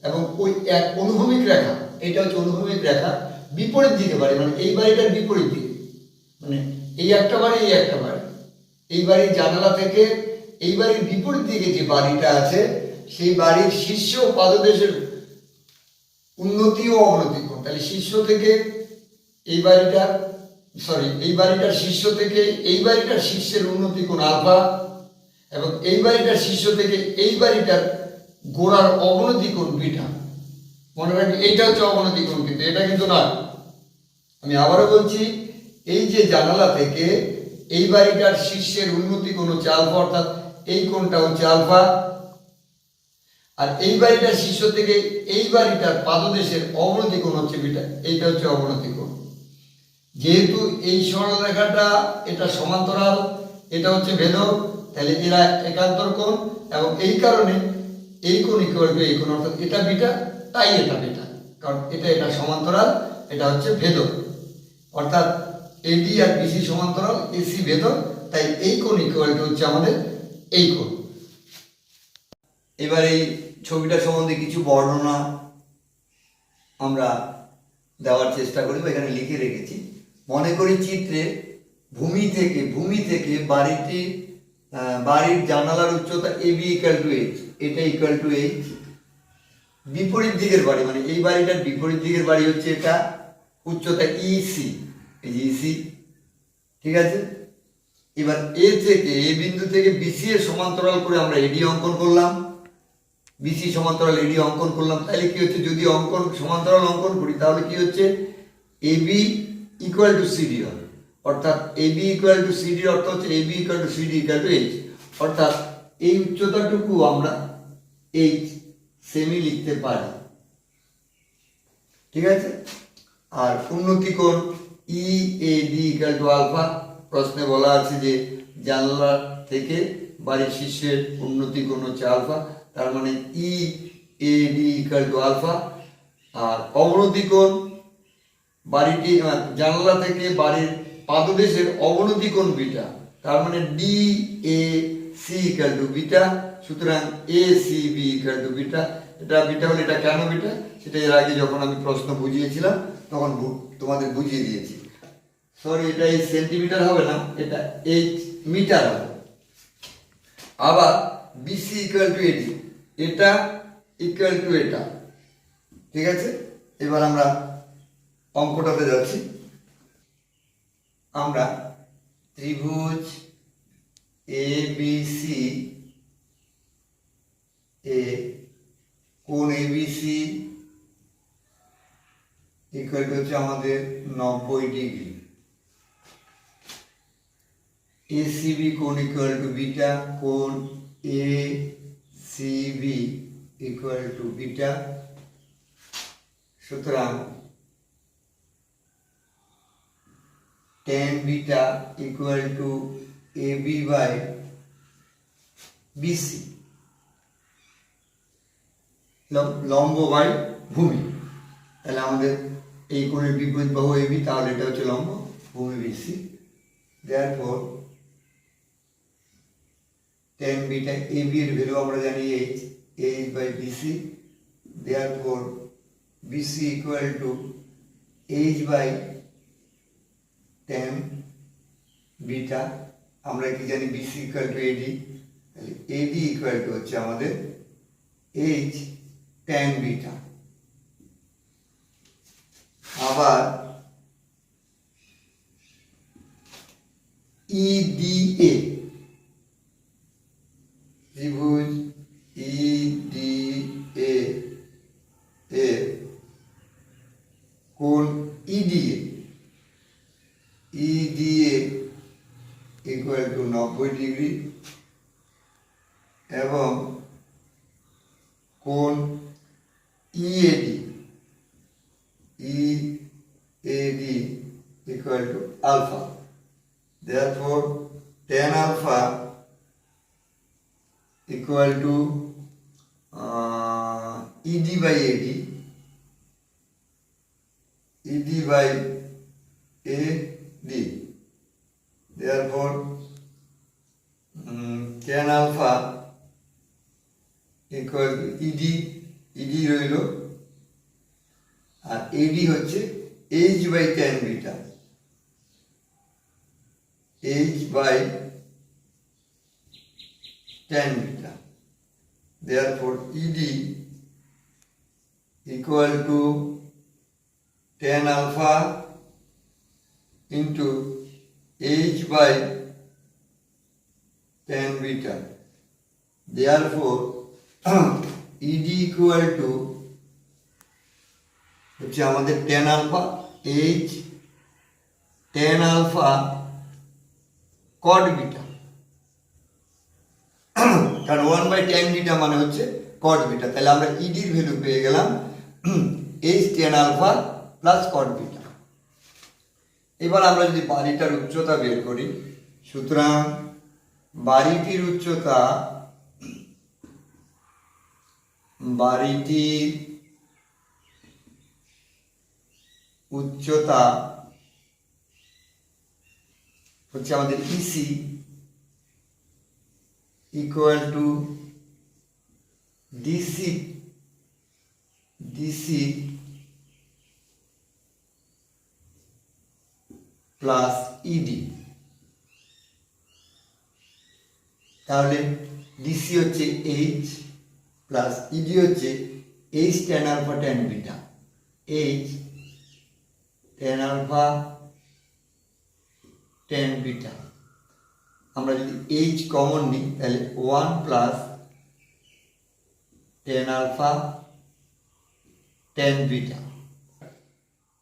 এবং ওই এক অনুভূমিক রেখা, এটা হচ্ছে অনুভূমিক রেখা, বিপরীত দিকে বাড়ি, মানে এই বাড়িটার বিপরীত দিকে, মানে এই একটা বাড়ি, এই একটা বাড়ি, এই বাড়ির জানালা থেকে এই বাড়ির বিপরীত দিকে যে বাড়িটা আছে, সেই বাড়ির শীর্ষ পাদদেশের উন্নতি ও অবনতি কোণ। তাহলে শীর্ষ থেকে এই বাড়িটার, এই বাড়িটার শীর্ষ থেকে এই বাড়িটার শীর্ষের উন্নতি কোণ আলফা, এবং এই বাড়িটার শীর্ষ থেকে এই বাড়িটার গোড়ার অবনতি কোণ বিটা। মনে রাখবে, এইটা হচ্ছে অবনতি কোণ, কিন্তু এটা কিন্তু না। আমি আবারও বলছি, এই যে জানালা থেকে এই বাড়িটার শীর্ষের উন্নতি কোণ হচ্ছে আলফা, অর্থাৎ এই কোণটা হচ্ছে আলফা, আর এই বাড়িটার শীর্ষ থেকে এই বাড়িটার পাদদেশের অবনতি কোণ হচ্ছে বিটা, এইটা হচ্ছে অবনতি কোণ। যেহেতু এই সরলরেখাটা এটা সমান্তরাল, এটা হচ্ছে ভেদক, তাহলে এরা একান্তর কোণ, এবং এই কারণে এই কোণ ইকুয়াল টু এই কোণ, অর্থাৎ এটা বিটা তাই এটা বিটা, কারণ এটা সমান্তরাল, এটা হচ্ছে ভেদক, অর্থাৎ এডি আর বিসি সমান্তরাল, এসি ভেদক, তাই এই কোণ ইকুয়াল টু হচ্ছে আমাদের এই কোণ। এবার এই ছবিটা সম্বন্ধে কিছু বর্ণনা আমরা দেওয়ার চেষ্টা করি, বা এখানে লিখে রেখেছি। মনে করি চিত্রে ভূমি থেকে বাড়ির জানালার উচ্চতা এবি ইকুয়াল টু এইচ, এটা ইকুয়াল টু এইচ। বিপরীত দিকের বাড়ি, মানে এই বাড়িটার বিপরীত দিকের বাড়ি হচ্ছে এটা, উচ্চতা ইসি, এই যে ইসি, ঠিক আছে। এবার এ বিন্দু থেকে বিসি এর সমান্তরাল করে আমরা এডি অঙ্কন করলাম, বিসি সমান্তরাল এডি অঙ্কন করলাম। তাহলে কি হচ্ছে, যদি সমান্তরাল অঙ্কন করি তাহলে কি হচ্ছে, এবি ইকুয়াল টু সিডি হবে, অর্থাৎ এবি ইকুয়াল টু সিডি অর্থ হচ্ছে AB equal to CD equal to h, অর্থাৎ এই উচ্চতাটুকু আমরা এইচ সেমি লিখতে পারি, ঠিক আছে। আর উন্নতি কোণ E A D equal to alpha, প্রশ্নে বলা আছে যে জানলা থেকে বাড়ির শীর্ষের উন্নতি কোণ হচ্ছে আলফা, তার মানে E A D equal to alpha. আর অবনতি কোণ বাড়িটি জানলা থেকে বাড়ির পাদদেশের অবনতি কোণ বিটা, তার মানে D A C equal to beta, সুতরাং A C B equal to beta. এটা বিটা হলে এটা কেন বিটা, সেটা এর আগে যখন আমি প্রশ্ন বুঝিয়েছিলাম তখন তোমাদের বুঝিয়ে দিয়েছি। সরি, এটা এই সেন্টিমিটার হবে না, এটা এইচ মিটার হবে। আবার বিসি ইকুয়াল টু এডি, এটা ইকুয়াল টু এটা, ঠিক আছে। এবার আমরা অঙ্কটাতে যাচ্ছি। আমরা ত্রিভুজ এ বি সি এ কোণ এবিসি ইকুয়াল টু হচ্ছে আমাদের 90 ডিগ্রি, এসিবি কোণ ইকুয়াল টু বিটা, কোণ A CB equal to beta, সুতরাং tan beta equal to AB by BC, লম্ব বাই ভূমি। তাহলে আমাদের এই কোণের বিপরীত বাহু এবি, তাহলে এটা হচ্ছে লম্ব, ভূমি BC. Therefore tan beta AB এর ভ্যালু আমরা জানি h, h by BC. Therefore BC equal to h by tan beta. আমরা কি জানি, বিসি ইকুয়াল টু এডি, তাহলে এডি ইকুয়াল টু হচ্ছে আমাদের এইচ tan বিটা। আবার ইডিএ, ত্রিভুজ ইডিএ এ কোণ ইডিএ ইকুয়াল টু 90 ডিগ্রি, এবং কোণ EAD equal to alpha. Therefore tan alpha equal to ED by AD, ED by AD. Therefore tan alpha equal to ED রইল, আর AD হচ্ছে H by tan beta, H by tan beta. Therefore ED equal to tan alpha into H by tan beta. Therefore ED equal to হচ্ছে আমাদের tan alpha H tan alpha cot beta, কারণ 1/tan beta মানে হচ্ছে cot beta। তাহলে আমরা ED এর value পেয়ে গেলাম H tan alpha plus cot beta। এবার আমরা যদি বাড়িটার উচ্চতা বের করি, সুতরাং বাড়িটির উচ্চতা বাড়িটির উচ্চতা হচ্ছে আমাদের EC equal to DC plus ED. তাহলে ডিসি হচ্ছে এইচ প্লাস ইডি হচ্ছে h tan alpha tan beta. H tan alpha tan beta. আমরা যদি এইচ কমন নিই তাহলে one plus tan alpha tan beta.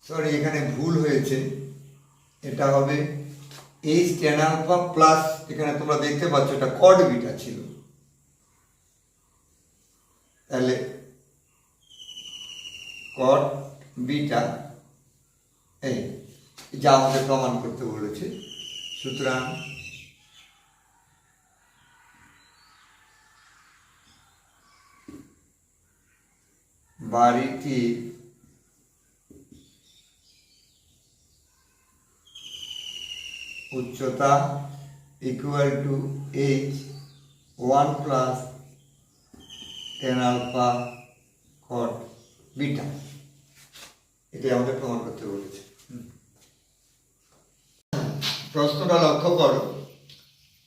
Sorry, এখানে ভুল হয়েছে, এটা হবে এইচ টেন আলফা প্লাস, এখানে তোমরা দেখতে পাচ্ছ এটা কড বিটা ছিল, তাহলে কড বিটা এই যা আমাদের প্রমাণ করতে বলেছে। সুতরাং বাড়িটির উচ্চতা equal to h one plus tan alpha cot beta, এটাই আমাদের প্রমাণ করতে বলেছে। প্রশ্নটা লক্ষ্য করো,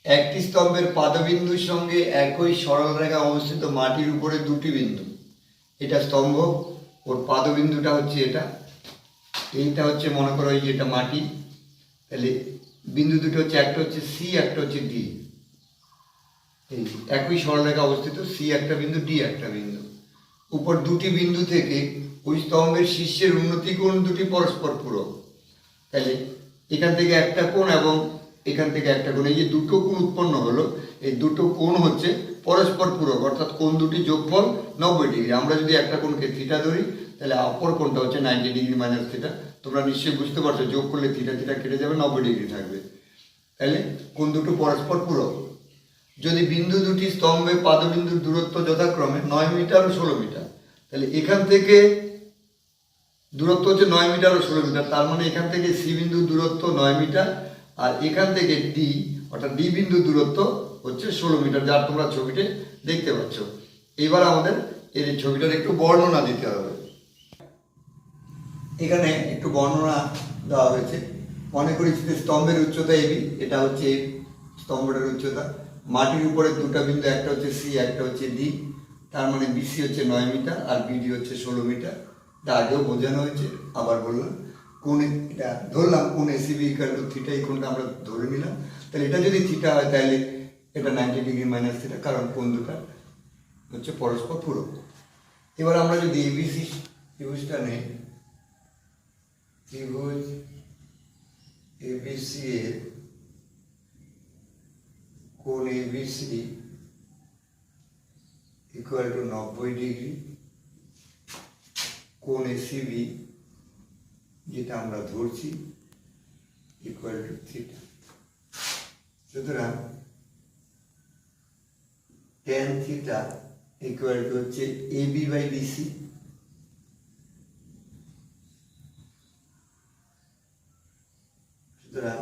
একটি স্তম্ভের পাদবিন্দুর সঙ্গে একই সরল রেখা অবস্থিত মাটির উপরে দুটি বিন্দু, এটা স্তম্ভ, ওর পাদবিন্দুটা হচ্ছে এটা, এইটা হচ্ছে মনে করো এই যে এটা মাটি, তাহলে বিন্দু দুটো হচ্ছে একটা হচ্ছে সি একটা হচ্ছে ডি, এই একই সরলরেখা অবস্থিত, সি একটা বিন্দু ডি একটা বিন্দু, উপর দুটি বিন্দু থেকে ওই স্তম্ভের শীর্ষের উন্নতি কোণ দুটি পরস্পর পূরক, তাহলে এখান থেকে একটা কোণ এবং এখান থেকে একটা কোণ, এই যে দুটো কোণ উৎপন্ন হলো, এই দুটো কোণ হচ্ছে পরস্পর পূরক, অর্থাৎ কোণ দুটি যোগফল 90 ডিগ্রি। আমরা যদি একটা কোণকে থিটা ধরি তাহলে অপর কোণটা হচ্ছে 90 ডিগ্রি মাইনাস থিটা। তোমরা নিশ্চয়ই বুঝতে পারছো, যোগ করলে থিটা থিটা কেটে যাবে, 90 ডিগ্রি থাকবে, তাহলে কোণ দুটো পরস্পর পূরক। যদি বিন্দু দুটি স্তম্ভে পাদবিন্দুর দূরত্ব যথাক্রমে 9 মিটার ও 16 মিটার, তাহলে এখান থেকে দূরত্ব হচ্ছে 9 মিটার ও 16 মিটার, তার মানে এখান থেকে সি বিন্দুর দূরত্ব 9 মিটার আর এখান থেকে ডি অর্থাৎ ডি বিন্দুর দূরত্ব হচ্ছে 16 মিটার, যার তোমরা ছবিতে দেখতে পাচ্ছ। এবার আমাদের এই ছবিটার একটু বর্ণনা দিতে হবে। এখানে একটু বর্ণনা দেওয়া হয়েছে। মনে করি স্তম্ভের উচ্চতা এবি, এটা হচ্ছে স্তম্ভটার উচ্চতা, মাটির উপরে দুটো বিন্দু, একটা হচ্ছে সি একটা হচ্ছে ডি, তার মানে বিসি হচ্ছে 9 মিটার আর বিডি হচ্ছে 16 মিটার। এটা আগেও বোঝানো হয়েছে, আবার বললাম। কোণ এটা ধরলাম, কোণ এসিবি ইকুয়াল টু থিটা, এই কোণটা আমরা ধরে নিলাম। তাহলে এটা যদি থিটা হয় তাহলে এটা 90 ডিগ্রি মাইনাস থিটা, কারণ কোণ দুটা হচ্ছে পরস্পর পূরক। এবার আমরা যদি এবিসি ত্রিভুজটা নেই, ত্রিভুজ এবিসি এর কোণ এবিসি ইকুয়াল টু 90 ডিগ্রি, কোণ এসিবি যেটা আমরা ধরছি ইকুয়াল টু থিটা। সুতরাং tan থিটা ইকুয়াল টু হচ্ছে এবি বাই বিসি, সুতরাং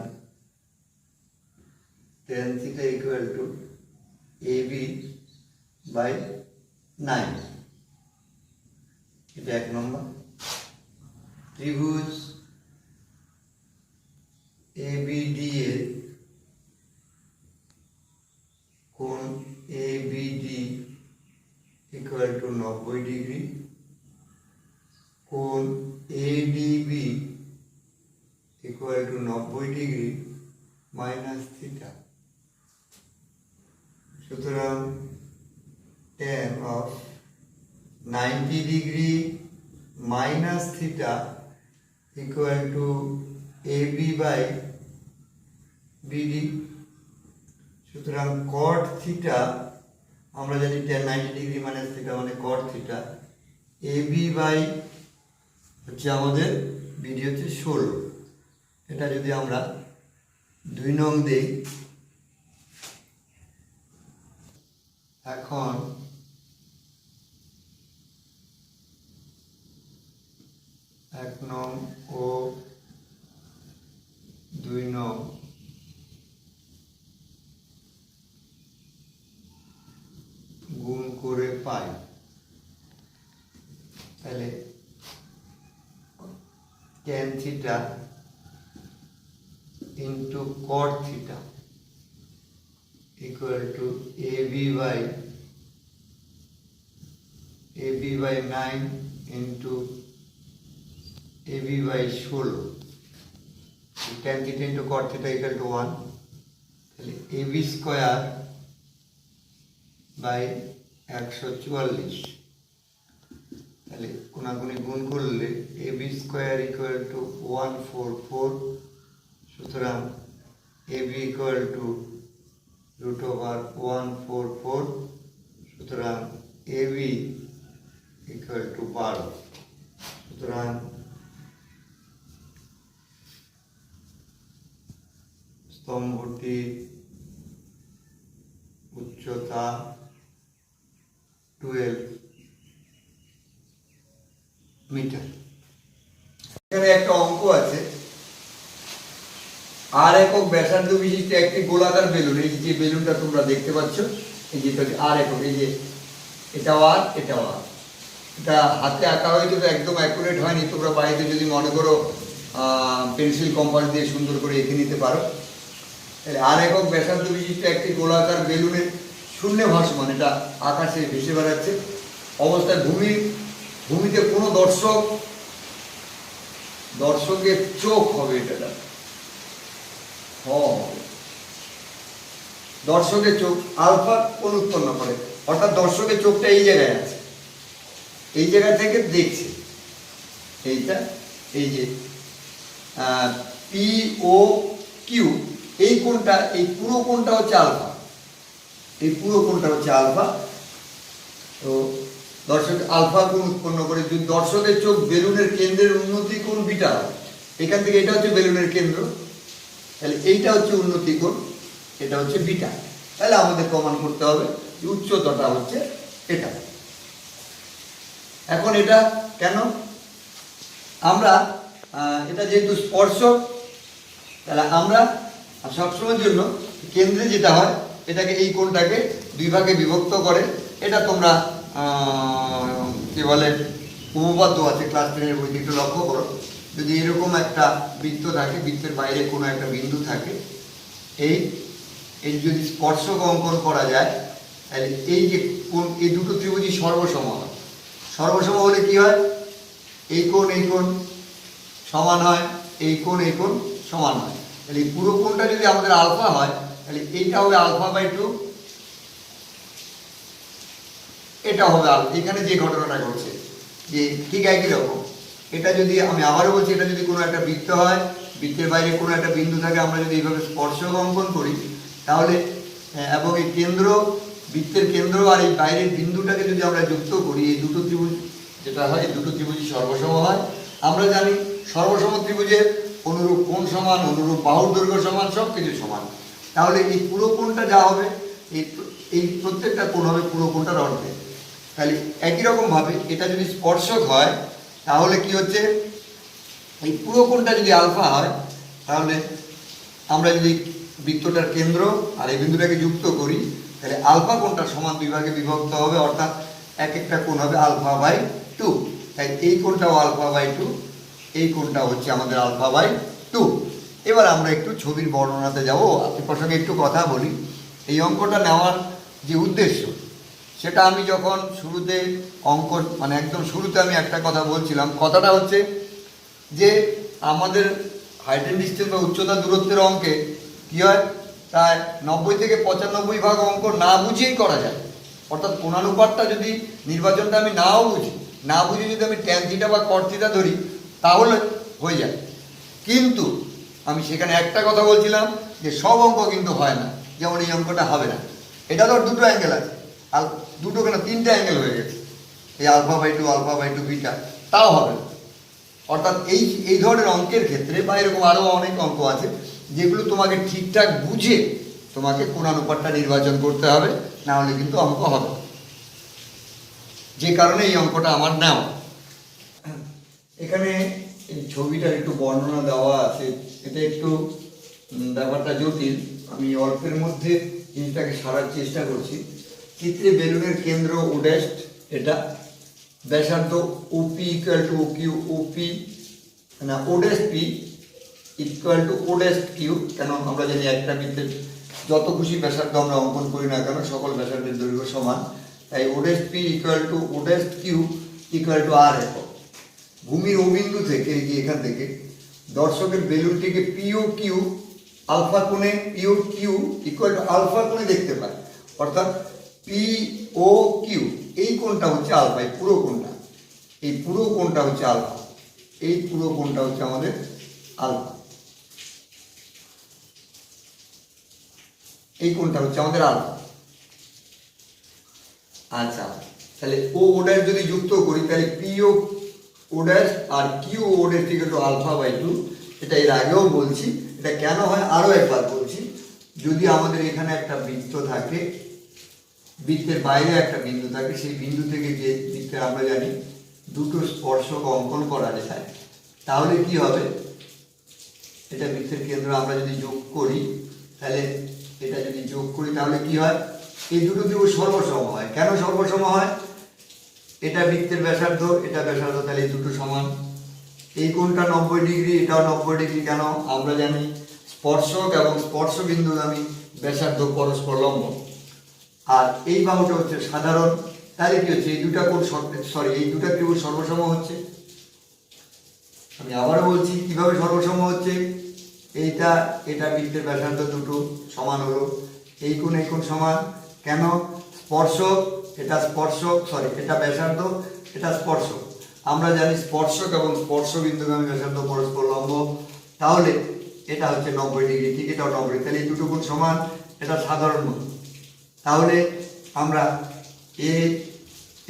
tan theta equal to AB by 9, এটা এক নম্বর। ত্রিভুজ এবিডি এর কোণ এবিডি ইকুয়াল টু 90 ডিগ্রি, কোণ ADB equal to 90 degree minus theta. সুতরাং tan of 90 degree minus theta equal to AB by BD. সুতরাং cot থিটা আমরা জানি tan 90 ডিগ্রি মাইনাস থিটা মানে cot থিটা, এবি বাই হচ্ছে আমাদের বিডি হচ্ছে 16। এটা যদি আমরা 2 নং দেই, এখন 1 নং ও 2 নং গুণ করে পাই, তাহলে tan theta into cot theta equal to AB by 9 into AB by 16, tan theta into cot theta equal to 1, তাহলে AB স্কোয়ার বাই 144, তাহলে কোনাগুনি গুণ করলে AB স্কোয়ার ইকুয়াল টু 144, সুতরাং AB ইকুয়াল টু √144, সুতরাং AB ইকুয়াল টু 12, সুতরাং স্তম্ভটি উচ্চতা 12 metre. এখানে একটা অঙ্ক আছে, আর একক ব্যাসার্ধ বিশিষ্ট একটি গোলাকার বেলুন, এই যে বেলুনটা তোমরা দেখতে পাচ্ছ, এই যে আর একক, এই যে এটাও আর এটাও আর, এটা হাতে আঁকা হয়েছে তো একদম অ্যাকুরেট হয়নি, তোমরা বাড়িতে যদি মনে করো পেন্সিল কম্পাস দিয়ে সুন্দর করে এঁকে নিতে পারো। তাহলে আর একক ব্যাসার্ধ বিশিষ্ট একটি গোলাকার বেলুনের শূন্যে ভাসমান, এটা আকাশে ভেসে বেড়াচ্ছে অবস্থায় ভূমিতে কোনো দর্শকের চোখ হবে, এটা দর্শকের চোখ আলফা কোণ উৎপন্ন করে, অর্থাৎ দর্শকের চোখটা এই জায়গায় আছে, এই জায়গা থেকে দেখছে এইটা, এই যে POQ, এই কোণটা, এই পুরো কোণটা হচ্ছে আলফা, এই পুরো কোণটা হচ্ছে আলফা। তো দর্শক আলফা কোণ উৎপন্ন করে, যদি দর্শকের চোখ বেলুনের কেন্দ্রের উন্নতি কোণ বিটা হয়, এখান থেকে এটা হচ্ছে বেলুনের কেন্দ্র, তাহলে এইটা হচ্ছে উন্নতি কোণ, এটা হচ্ছে বিটা, তাহলে আমাদের প্রমাণ করতে হবে যে উচ্চতাটা হচ্ছে এটা। এখন এটা কেন, আমরা এটা যেহেতু স্পর্শক, তাহলে আমরা সবসময়ের জন্য কেন্দ্রে যেটা হয় এটাকে, এই কোণটাকে দুই ভাগে বিভক্ত করে, এটা তোমরা কি বলে উপপাদ্য আছে ক্লাস 10-এর বইতে, একটু লক্ষ্য করো, যদি এরকম একটা বৃত্ত থাকে, বৃত্তের বাইরে কোনো একটা বিন্দু থাকে, এই যদি স্পর্শক অঙ্কন করা যায়, তাহলে এই যে কোণ, এই দুটো ত্রিভুজই সর্বসম হয়, সর্বসম হলে কি হয়, এই কোণ সমান হয়, এই কোণ সমান হয়, তাহলে এই পুরো কোণটা যদি আমাদের আলফা হয়, তাহলে এইটা হবে আলফা বাই 2, এটা হবে আলফা। এখানে যে ঘটনাটা ঘটছে যে ঠিক একই রকম, এটা যদি আমি আবারও বলছি, এটা যদি কোনো একটা বৃত্ত হয়, বৃত্তের বাইরে কোনো একটা বিন্দু থাকে, আমরা যদি এইভাবে স্পর্শক অঙ্কন করি, তাহলে এবং এই কেন্দ্র, বৃত্তের কেন্দ্র আর এই বাইরের বিন্দুটাকে যদি আমরা যুক্ত করি, এই দুটো ত্রিভুজ যেটা হয়, এই দুটো ত্রিভুজই সর্বসম হয়। আমরা জানি সর্বসম ত্রিভুজের অনুরূপ কোণ সমান, অনুরূপ বাহুর দৈর্ঘ্য সমান, সব কিছু সমান, তাহলে এই পুরো কোণটা যা হবে, এই প্রত্যেকটা কোণ হবে পুরো কোণটার অর্ধেক। তাহলে একই রকমভাবে এটা যদি স্পর্শক হয়, তাহলে কি হচ্ছে, এই পুরো কোণটা যদি আলফা হয়, তাহলে আমরা যদি বৃত্তটার কেন্দ্র আর এই বিন্দুটাকে যুক্ত করি, তাহলে আলফা কোণটা সমান দুই ভাগে বিভক্ত হবে, অর্থাৎ এক একটা কোণ হবে আলফা বাই 2, তাই এই কোণটাও আলফা বাই 2, এই কোণটা হচ্ছে আমাদের আলফা বাই 2। এবার আমরা একটু ছবির বর্ণনাতে যাব, এই প্রসঙ্গে একটু কথা বলি। এই অঙ্কটা নেওয়ার যে উদ্দেশ্য, সেটা আমি যখন শুরুতে অঙ্ক, মানে একদম শুরুতে আমি একটা কথা বলছিলাম, কথাটা হচ্ছে যে আমাদের হাইট অ্যান্ড ডিস্টেন্স বা উচ্চতা দূরত্বের অঙ্কে কী হয়, প্রায় 90 থেকে 95% অঙ্ক না বুঝিয়েই করা যায়, অর্থাৎ কোণানুপাতটা যদি নির্বাচনটা আমি না বুঝে যদি আমি ট্যান থিটা বা কট থিটা ধরি, তাহলে হয়ে যায়। কিন্তু আমি সেখানে একটা কথা বলছিলাম যে সব অঙ্ক কিন্তু হয় না, যেমন এই অঙ্কটা হবে না, এটা তো দুটো অ্যাঙ্গেল আছে, আর দুটো কেন 3টে অ্যাঙ্গেল হয়ে গেছে, এই আলফা বাই 2 বিটা, তাও হবে না। অর্থাৎ এই ধরনের অঙ্কের ক্ষেত্রে বা এরকম আরও অনেক অঙ্ক আছে যেগুলো তোমাকে ঠিকঠাক বুঝে তোমাকে কোণানুপাতটা নির্বাচন করতে হবে, না হলে কিন্তু অঙ্ক হবে। যে কারণে এই অঙ্কটা আমার নেওয়া। এখানে এই ছবিটার একটু বর্ণনা দেওয়া আছে, এটা একটু ব্যাপারটা জটিল, আমি অল্পের মধ্যে জিনিসটাকে সারার চেষ্টা করছি। চিত্রে বেলুনের কেন্দ্র ওডেস্ট, এটা ব্যাসার্ধ ওপি ইকুয়াল টু কিউ, ওপি না ওডেস্ট পি ইকুয়াল টু ওডেস্ট কিউ। কেন আমরা জানি একটা বৃত্তের যত খুশি ব্যাসার্ধ আমরা অঙ্কন করি না কেন সকল ব্যাসার্ধের দৈর্ঘ্য সমান, তাই ওডেস্ট পি ইকুয়াল টু ওডেস্ট কিউ ইকুয়াল টু আর একক। ভূমির ও বিন্দু থেকে এখান থেকে দর্শকের বেলুনটিকে পিও কিউ আলফা কোণে, পিও কিউ ইকুয়াল টু আলফা কোণে দেখতে পায়, অর্থাৎ পি ও কিউ এই কোণটা হচ্ছে আলফা, এই পুরো কোণটা, এই পুরো কোণটা হচ্ছে আলফা, এই পুরো কোণটা হচ্ছে আমাদের আলফা, এই কোণটা হচ্ছে আমাদের আলফা। আচ্ছা, তাহলে ও ওডার যদি যুক্ত করি তাহলে পিও ওডার আর কিউ ওডার ইকুয়াল টু আলফা বাই 2। এটা এর আগেও বলছি, এটা কেন হয় আরও একবার বলছি। যদি আমাদের এখানে একটা বৃত্ত থাকে, বৃত্তের বাইরে একটা বিন্দু থাকে, সেই বিন্দু থেকে যে বৃত্তের আমরা জানি দুটো স্পর্শক অঙ্কন করা যায়, তাহলে কি হবে, এটা বৃত্তের কেন্দ্র আমরা যদি যোগ করি, তাহলে এটা যদি যোগ করি তাহলে কি হয়, এই দুটো ত্রিভুজ সর্বসম হয়। কেন সর্বসম হয়, এটা বৃত্তের ব্যাসার্ধ, এটা ব্যাসার্ধ, তাহলে এই দুটো সমান। এই কোণটা 90 ডিগ্রি, এটাও 90 ডিগ্রি। কেন, আমরা জানি স্পর্শক এবং স্পর্শবিন্দুগামী ব্যাসার্ধ পরস্পর লম্ব, আর এই বাহুটা হচ্ছে সাধারণ। তাহলে কি হচ্ছে, এই দুটা কোণ এই দুটা ত্রিভুজ সর্বসম হচ্ছে। আমি আবার বলছি কিভাবে সর্বসম হচ্ছে, এইটা এটা বৃত্তের ব্যাসার্ধ দুটো সমান হলো, এই কোণ সমান। কেন, স্পর্শক এটা এটা ব্যাসার্ধ, এটা স্পর্শক। আমরা জানি স্পর্শক এবং স্পর্শবিন্দুগামী ব্যাসার্ধ পরস্পর লম্ব, তাহলে এটা হচ্ছে 90 ডিগ্রি, ঠিক এটাও 90 ডিগ্রি, তাহলে এই দুটো কোণ সমান, এটা সাধারণ কোণ। তাহলে আমরা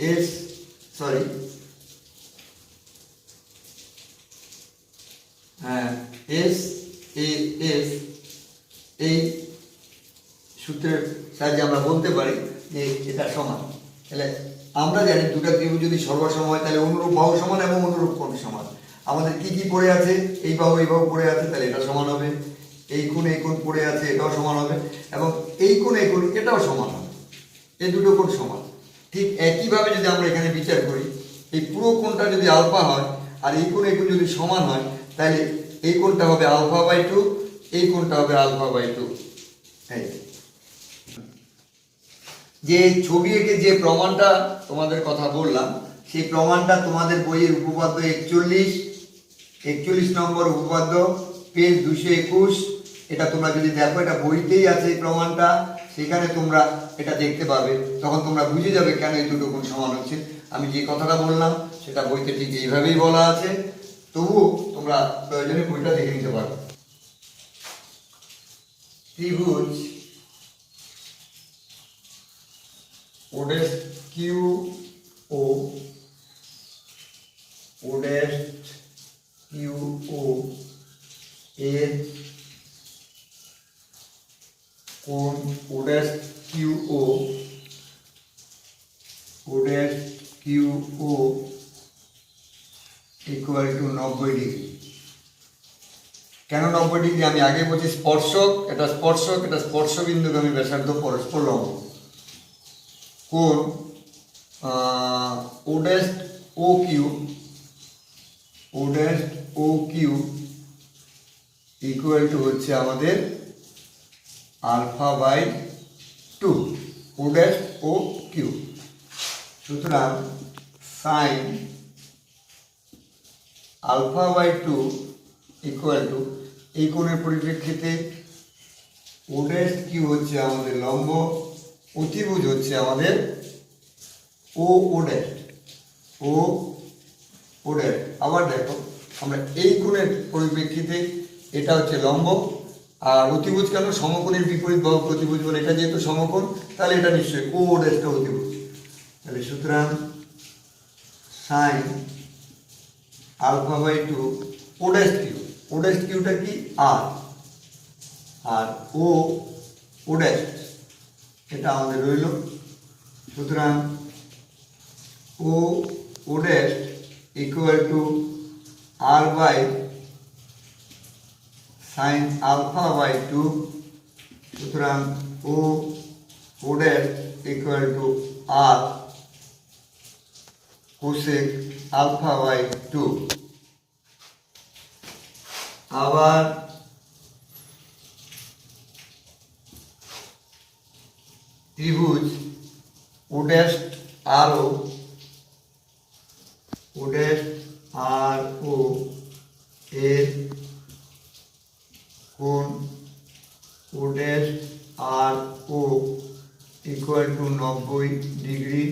এস এই সূত্রের সাহায্যে আমরা বলতে পারি যে এটা সমান। তাহলে আমরা জানি দুটা ত্রিভুজ যদি সর্বসম হয় তাহলে অনুরূপ বাহু সমান এবং অনুরূপ কোণ সমান। আমাদের কি কি পড়ে আছে, এই বাহু পড়ে আছে, তাহলে এটা সমান হবে। এই কোণ পড়ে আছে, এটাও সমান হবে, এবং এই কোণ এটাও সমান হবে, এই দুটো কোণ সমান। ঠিক একইভাবে যদি আমরা এখানে বিচার করি, এই পুরো কোণটা যদি আলফা হয় আর এই কোণ যদি সমান হয়, তাহলে এই কোণটা হবে আলফা বাই 2, এই কোণটা হবে আলফা বাই 2। যে ছবি এঁকে যে প্রমাণটা তোমাদের কথা বললাম, সেই প্রমাণটা তোমাদের বইয়ের উপপাদ্য 41 নম্বর উপপাদ্য, পেজ 221। এটা তোমরা যদি দেখো, এটা বইতেই আছে এই প্রমাণটা, সেখানে তোমরা এটা দেখতে পাবে, তখন তোমরা বুঝে যাবে কেন এই দুটো কোণ সমান হচ্ছে। আমি যে কথাটা বললাম সেটা বইতে ঠিক এইভাবেই বলা আছে, তবুও তোমরা প্রয়োজনে বইটা দেখে নিতে পারো। ত্রিভুজ ওডেস্ট কিউ ও এর কোণ ওডেস্ট Q O equal to 90 degree. কেন 90 ডিগ্রি, আমি আগে বলছি স্পর্শক এটা স্পর্শবিন্দুগামী ব্যাসার্ধ পরস্পর লম্ব। কোণ ওডেস্ট ও কিউ ইকুয়াল টু হচ্ছে আমাদের আলফা বাই 2, ওডেস্ট ও কিউ। সুতরাং sine alpha by 2 equal to, এই কোণের পরিপ্রেক্ষিতে ওডেস্ট কিউ হচ্ছে আমাদের লম্ব, অতিভুজ হচ্ছে আমাদের ওডেস্ট। আবার দেখো, আমরা এই কোণের পরিপ্রেক্ষিতে এটা হচ্ছে লম্ব, আর অতিভুজ কেন, সমকোণের বিপরীত বাহু প্রতিভুজ বলে, এটা যেহেতু সমকোণ তাহলে এটা নিশ্চয়ই ওডেস্ট অতিভুজ। তাহলে সুতরাং সাইন আলফা বাই 2 ওডেস্ট কিউটা কি আর ওডেস্ট এটা আমাদের রইল। সুতরাং ওডেস্ট equal to r by sin alpha by 2, সুতরাং o dash equal to r cosec alpha by 2। আবার ত্রিভুজ o dash RO এর কোণ o dash RO equal to 90 degree,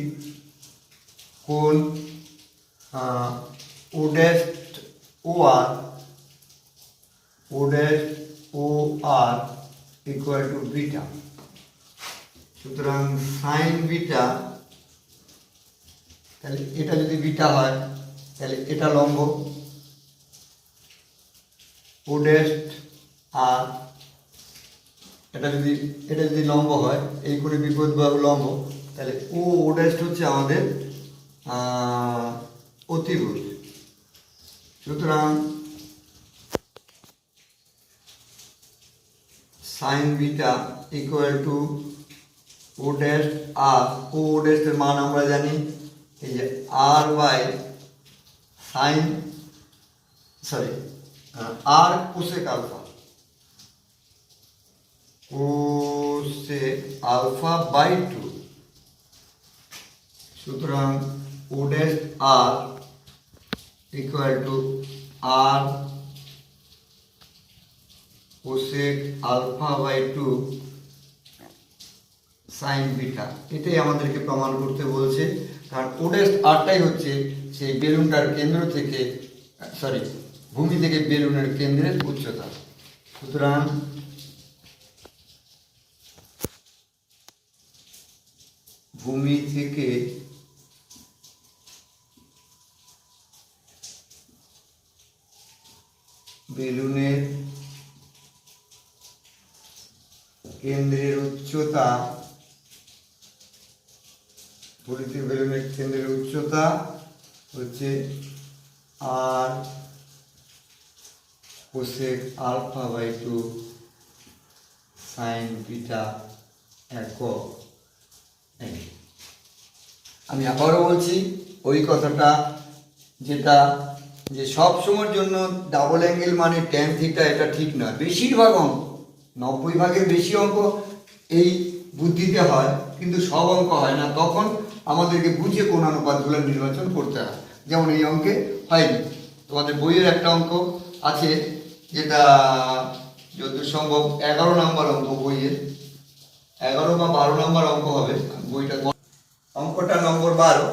কোণ o dash OR equal to beta. সুতরাং সাইন বিটা, তাহলে এটা যদি বিটা হয় তাহলে এটা লম্ব ও ড্যাশ আর এটা যদি লম্ব হয়, এই করে বিপরীত বাহু লম্ব, তাহলে ও ড্যাশ হচ্ছে আমাদের অতিভুজ। সুতরাং sine beta equal to O dash R, O ড্যাশের মান আমরা জানি এই যে R by sine R cosec alpha by 2। সুতরাং O dash R equal to R cosec alpha by 2 sine beta. এটাই আমাদেরকে প্রমাণ করতে বলছে, কারণ ও ড্যাশ আরটাই হচ্ছে সেই বেলুনটার কেন্দ্র থেকে ভূমি থেকে বেলুনের কেন্দ্রের উচ্চতা। সুতরাং ভূমি থেকে বেলুনের কেন্দ্রের উচ্চতা, বেলুনের কেন্দ্রের উচ্চতা হচ্ছে আর cosec alpha by 2 sine beta একক। আমি আবারও বলছি ওই কথাটা, যেটা যে সব সময়ের জন্য ডাবল অ্যাঙ্গেল মানে ট্যান থিটা, এটা ঠিক নয়। বেশিরভাগ অঙ্ক 90 ভাগের বেশি অঙ্ক এই বুদ্ধিতে হয়, কিন্তু সব অঙ্ক হয় না। তখন আমাদেরকে বুঝে কোন অনুপাতগুলো নির্বাচন করতে হয়। যেমন এই অঙ্কে হয়নি। তোমাদের বইয়ের একটা অঙ্ক আছে যেটা যতদূর সম্ভব 11 নম্বর অঙ্ক, বইয়ের 11 বা 12 নম্বর অঙ্ক হবে বইটা, অঙ্কটা নম্বর 12।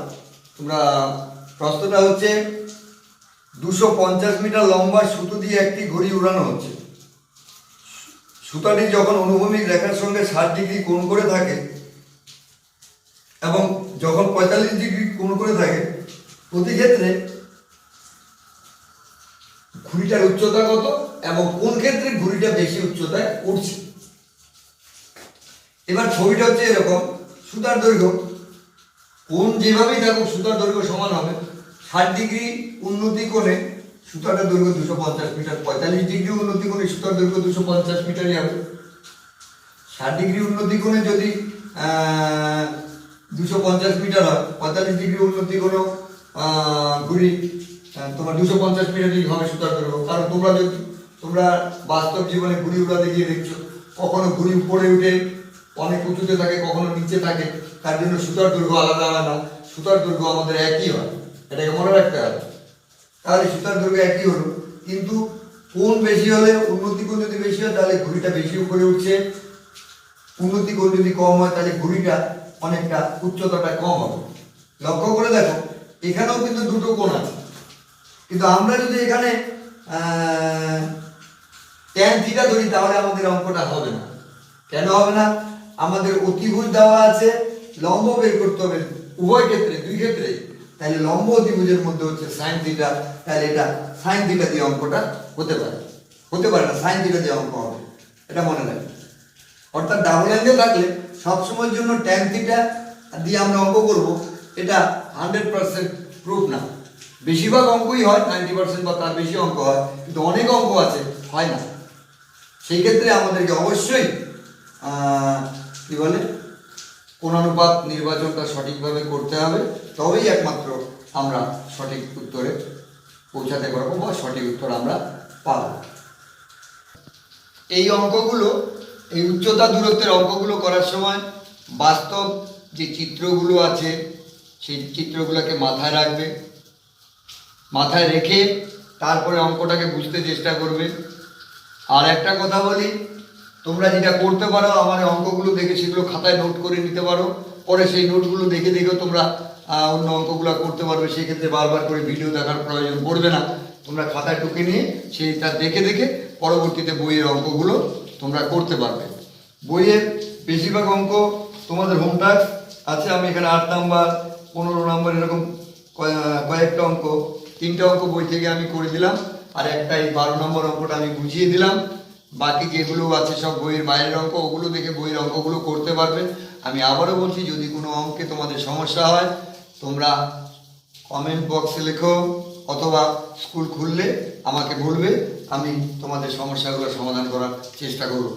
তোমরা প্রশ্নটা হচ্ছে 250 মিটার লম্বা সুতো দিয়ে একটি ঘড়ি উড়ানো হচ্ছে। সুতাটি যখন অনুভূমিক রেখার সঙ্গে 60 ডিগ্রি কোণ করে থাকে এবং যখন 45 ডিগ্রি কোণ করে থাকে, প্রতি ক্ষেত্রে ঘুড়িটার উচ্চতা কত এবং কোন ক্ষেত্রে ঘুড়িটা বেশি উচ্চতায় উঠছে। এবার ছবিটা হচ্ছে এরকম, সুতার দৈর্ঘ্য কোণ যেভাবেই থাকুক সুতার দৈর্ঘ্য সমান হবে। 60 ডিগ্রি উন্নতি কোণে সুতাটার দৈর্ঘ্য 250 মিটার, 45 ডিগ্রি উন্নতি কোণে সুতার দৈর্ঘ্য 250 মিটারই হবে। 60 ডিগ্রি উন্নতি কোণে যদি 250 মিটার হয়, 45 ডিগ্রি উন্নতি কোণেও ঘুড়ি তোমার 250 মিটারই হবে সুতার দৈর্ঘ্য। কারণ তোমরা বাস্তব জীবনে ঘুড়ি উড়াতে গিয়ে দেখছো, কখনো ঘুড়ি উপরে উঠে অনেক উঁচুতে থাকে, কখনো নিচে থাকে, তার জন্য সুতার দৈর্ঘ্য আলাদা আলাদা। সুতার দৈর্ঘ্য আমাদের একই হয়, এটাকে মনে রাখতে হবে। তাহলে সুতার দৈর্ঘ্য একই হলো, কিন্তু কোণ বেশি হলে, উন্নতি কোণ যদি বেশি হয় তাহলে ঘুড়িটা বেশি উপরে উঠছে, উন্নতি কোণ যদি কম হয় তাহলে ঘুড়িটা অনেকটা উচ্চতাটা কম হবে। লক্ষ্য করে দেখো, এখানেও কিন্তু দুটো কোণ আছে, কিন্তু আমরা যদি এখানে ট্যান থিটা ধরি তাহলে আমাদের অঙ্কটা হবে না। কেন হবে না? আমাদের অতিভুজ দেওয়া আছে, লম্ব বের করতে হবে উভয় ক্ষেত্রে, দুই ক্ষেত্রে। তাহলে লম্ব অতিভুজের মধ্যে হচ্ছে সাইন থিটা, তাহলে এটা সাইন থিটা দিয়ে অঙ্কটা হতে পারে না, সাইন থিটা দিয়ে অঙ্ক হবে, এটা মনে রাখবে। অর্থাৎ ডাবল অ্যাঙ্গেল থাকলে সবসময়ের জন্য ট্যান থিটা দিয়ে আমরা অঙ্ক করব, এটা 100% প্রুফ না। বেশিরভাগ অঙ্কই হয়, 90% বা তার বেশি অঙ্ক হয়, কিন্তু অনেক অঙ্ক আছে হয় না। সেই ক্ষেত্রে আমাদেরকে অবশ্যই কি বলে কোণানুপাত নির্বাচনটা সঠিকভাবে করতে হবে, তবেই একমাত্র আমরা সঠিক উত্তরে পৌঁছাতে পারবো বা সঠিক উত্তর আমরা পাবো। এই অঙ্কগুলো, এই উচ্চতা দূরত্বের অঙ্কগুলো করার সময় বাস্তব যে চিত্রগুলো আছে সেই চিত্রগুলোকে মাথায় রাখবে, মাথায় রেখে তারপরে অঙ্কটাকে বুঝতে চেষ্টা করবে। আর একটা কথা বলি, তোমরা যেটা করতে পারো, আমার অঙ্কগুলো দেখে সেগুলো খাতায় নোট করে নিতে পারো, পরে সেই নোটগুলো দেখে দেখেও তোমরা অন্য অঙ্কগুলো করতে পারবে। সেক্ষেত্রে বারবার করে ভিডিও দেখার প্রয়োজন পড়বে না, তোমরা খাতায় টুকে নিয়ে সেইটা দেখে দেখে পরবর্তীতে বইয়ের অঙ্কগুলো তোমরা করতে পারবে। বইয়ের বেশিরভাগ অঙ্ক তোমাদের হোম টাস্ক আছে, আমি এখানে 8 নাম্বার 15 নাম্বার এরকম কয়েকটা অঙ্ক, 3টে অঙ্ক বই থেকে আমি করে দিলাম, আর একটা এই 12 নম্বর অঙ্কটা আমি বুঝিয়ে দিলাম। বাকি যেগুলো আছে সব বইয়ের বাইরের অঙ্ক, ওগুলো দেখে বইয়ের অঙ্কগুলো করতে পারবে। আমি আবারও বলছি, যদি কোনো অঙ্কে তোমাদের সমস্যা হয় তোমরা কমেন্ট বক্সে লেখো, অথবা স্কুল খুললে আমাকে বলবে, আমি তোমাদের সমস্যাগুলো সমাধান করার চেষ্টা করব।